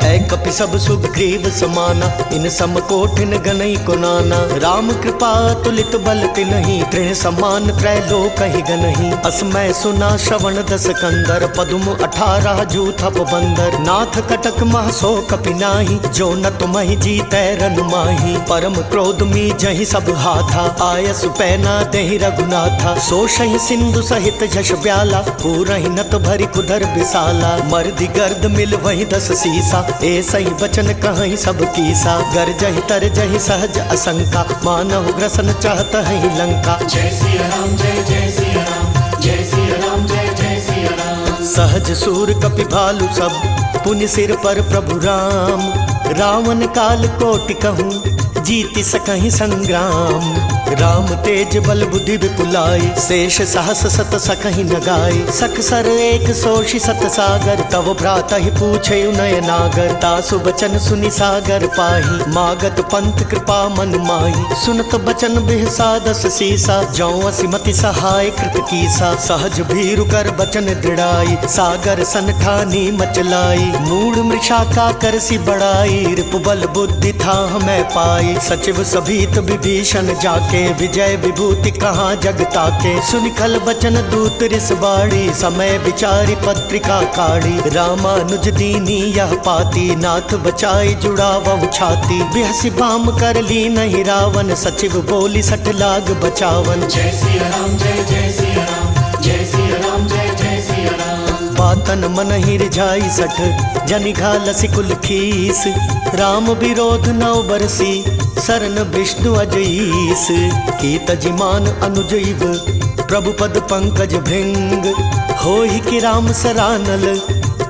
A: ऐ कपि सब सुग्रीव समाना, इन सम कोठिन गनई को नाना। राम कृपा तुलित बल तिनहि, तृण समान त्रैलोकहि गनहि। असमय सुना श्रवण दस कंदर, पदुम 18 जूथप बंदर। नाथ कटक मह सो कपि नाही, जो न तुमहि जीतै रनु माही। परम क्रोध मी जहि सब हाथा, आयसु पैना देहि रघुनाथा। सोषहि सिंधु सहित झष ब्याला, पूरहि नत भरि कुधर विशाला। मर्दि गर्द मिल वही 10 सीसा, ऐसा ही वचन कहीं सब कीसा। गरजहि तरजहि सहज असंका, मानहु ग्रसन चाहत है लंका।
B: जय सिया राम जय जय सिया राम, जय सिया राम जय जय सिया राम।
A: सहज सूर कपि भालु सब, पुनि सिर पर प्रभु राम। रावण काल कोटि कहूँ, जीति सकहि संग्राम। राम तेज बल बुद्धि विपुलाई, शेष सहस सत सकहि न गाई। सख सर एक सोषि सत सागर, तव भ्राता ही पूछे नय नागर। तासु बचन सुनि सागर पाही, मागत पंथ कृपा मन माही। सुनत बचन बिहसा 10 सीसा, जौ असिमति सहाय कृत कीसा। सहज भीरु कर बचन दृढ़ाई, सागर सन ठानी मचलाई। मूढ़ मृषा का करसी बढ़ाई, रिपु बल बुद्धि था हमें पाई। सचिव सभीत विभीषण जाके, विजय विभूति कहाँ जग ताके। सुनि खल बचन दूत रिस बाड़ी, समय विचारी पत्रिका काढ़ी। रामानुज दीनी यह पाती, नाथ बचाई जुड़ावहु छाती। बिहसि बाम कर ली नहीं रावण, सचिव बोली सठ लाग बचावन।
B: जय सिया राम जय जय सिया राम, जय सिया राम जय जय सिया राम।
A: बातन मन ही रिझाई सठ, जनि घालसि कुल खीस। राम विरोध नौ बरसी, सरन विष्णु अजईस। कीत जिमान अनुजैव, प्रभु पद पंकज भृंग। होहि कि राम सरानल,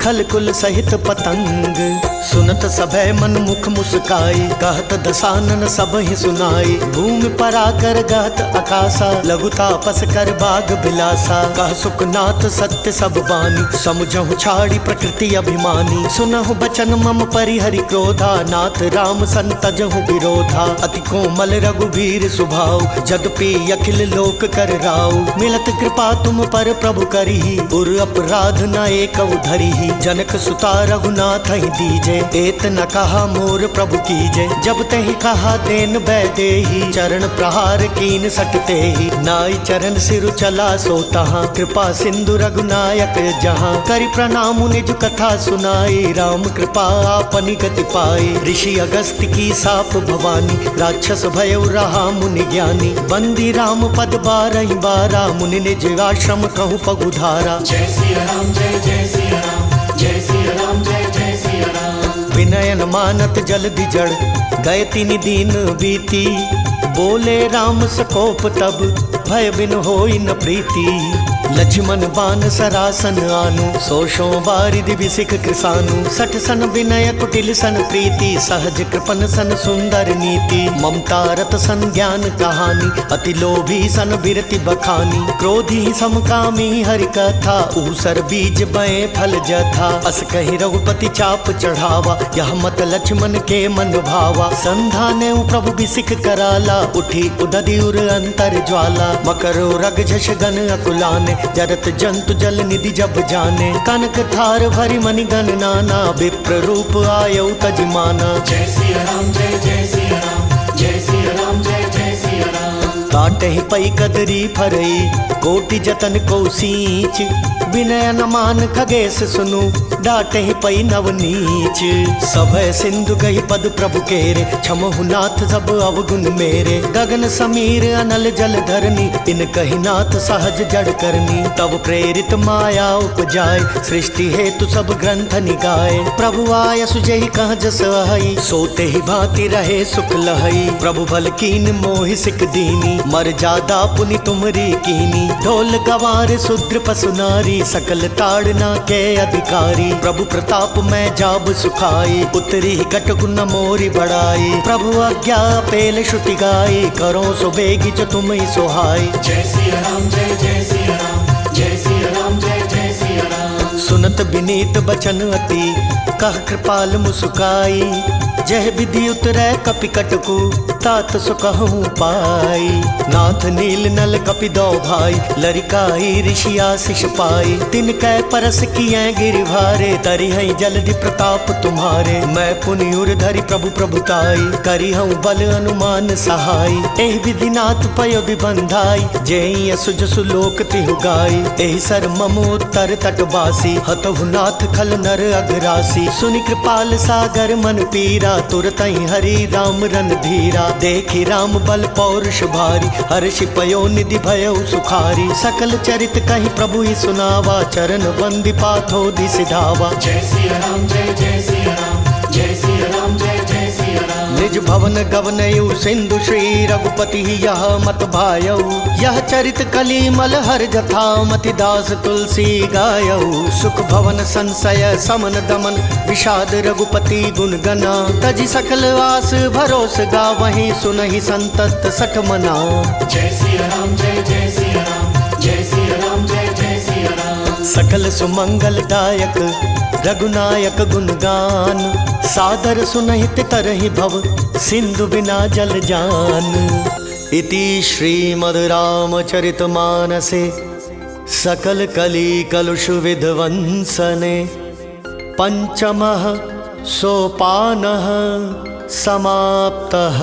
A: खल कुल सहित पतंग। सुनत सभय मन मुख मुस्काई, कहत दसानन सब ही सुनाई। भूमि पराकर गहत आकाशा, लघु तापस कर बाग बिलासा। कह सुखनाथ सत्य सब बानी, समुझहु छाड़ी प्रकृति अभिमानी। सुनहु बचन मम परिहरि क्रोधा, नाथ राम संतजहु विरोधा। अति कोमल रघुवीर सुभाव, जदपि अखिल लोक कर राव। मिलत कृपा तुम पर प्रभु करिहि, उर अपराध न एक धरिहि। जनक सुता रघुनाथ ही दीजे, एत न कहा मोर प्रभु कीजे। जब तहि कहा देन बैदेही, चरण प्रहार कीन सकते ही। नाई चरण सिरु चला सो तहाँ, कृपा सिंधु रघुनायक जहाँ। करि प्रणाम निज कथा सुनाई, राम कृपा आपनि गति पाई। ऋषि अगस्त्य की साप भवानी, राक्षस भयउ रहा मुनि ज्ञानी। बंदी राम पद 12 बारा, मुनि निज आश्रम कहूँ पगुधारा।
B: जय सिया राम जय जय सिया राम, जय सिया राम जय जय सिया राम।
A: विनयन मानत जल्दि जड़, गए 3 दिन बीती। बोले राम सकोप तब, भय बिन होई न प्रीति। लक्ष्मण बान सरासन आनु, सोशो बारिधि बिसिक कृसानु। सठ सन विनय कुटिल सन प्रीति, सहज कृपन सन सुंदर नीति। ममता रत सन ज्ञान कहानी, अति लोभी सन बिरति बखानी। क्रोधी समकामी हरि कथा, ऊसर बीज बए फल जथा। अस कहि रघुपति चाप चढ़ावा, यह मत लक्ष्मण के मन भावा। संधाने प्रभु बिसिक कराला, उठी उदधि उर अंतर ज्वाला। मकरो रग झष गन अकुलाने, जरत जंतु जल निधि जब जाने। कनक थार भरि मणि गण नाना, विप्र रूप आयौ तजमाना।
B: जय सिया राम जय जय सिया राम, जय सिया राम जय जय सिया राम।
A: काटहि पई कदरी फरई, कोटि जतन को सींच। विनय न मान खगेश सुनु, डांटहि पई नवनीच। सभय सिंधु कहि पद प्रभु केरे, क्षमहु नाथ सब अवगुण मेरे। गगन समीर अनल जल धरनी, इन कहि नाथ सहज जड़ करनी। तब प्रेरित माया उपजाय, सृष्टि हेतु सब ग्रंथ निगाए। प्रभु आय सुजहि कह जस अहै, सोते ही भांति रहे सुख लहै। प्रभु भल कीन मोहि सिक दीनी, मर जादा पुनि तुमरी कीनी। ढोल गवार शूद्र पशु नारी, सकल ताड़ना के अधिकारी। प्रभु प्रताप में जाब सुखाई, उतरी कटकु न मोरी बढ़ाई। प्रभु आज्ञा पेल श्रुति गाई, करो सो बेगी जो तुम ही सोहाई।
B: जय सिया राम जय जय सिया राम, जय सिया राम जय जय सिया राम।
A: सुनत विनीत बचन अति, कह कृपाल मुसुकाई। जह विधि उतरै कपि कटकु, तात सो कहूँ पाई। नाथ नील नल कपि दो भाई, लरिकाई ऋषि आशीष पाई। तिन कै परस किए गिरभारे, तरि हई जल्दि प्रताप तुम्हारे। मैं पुनि उर धरि प्रभु प्रभुताई, करी हूँ बल अनुमान सहाय। एहि विधि नाथ पयो विबंधाई, जेहि असुज सुलोक तिहु गाई। एहि सर मम उत्तर तटवासी, हतहु नाथ खल नर अघरासी। सुनि कृपाल सागर मन पीरा, तुरत ही हरि राम रन धीरा। देखी राम बल पौरुष भारी, हर्षि पयो निधि भयो सुखारी। सकल चरित कहि प्रभु ही सुनावा, चरण बंदी पाथो दि सिधावा।
B: जय सिया राम जय जय सिया राम, जय सिया राम जय जय सिया राम।
A: निज भवन गवनयु सिंधु श्री रघुपति यह मत भायौ। यह चरित कली मल हर जथा, मति दास तुलसी गायौ। सुख भवन संशय समन दमन, विषाद रघुपति गुण गना। तजि सकल आस भरोस गावहीं, सुनहि संतत सठ मना।
B: जय सिया राम जय जय सिया राम, जय सिया राम जय जय सिया राम।
A: सकल सुमंगल दायक रघुनायक गुणगान। सादर सुनहित तरहि भव, सिंधु बिना जल जान। इति श्रीमद् रामचरितमानसे सकल कली कलुष विध्वंसने पंचमः सोपानः समाप्तः।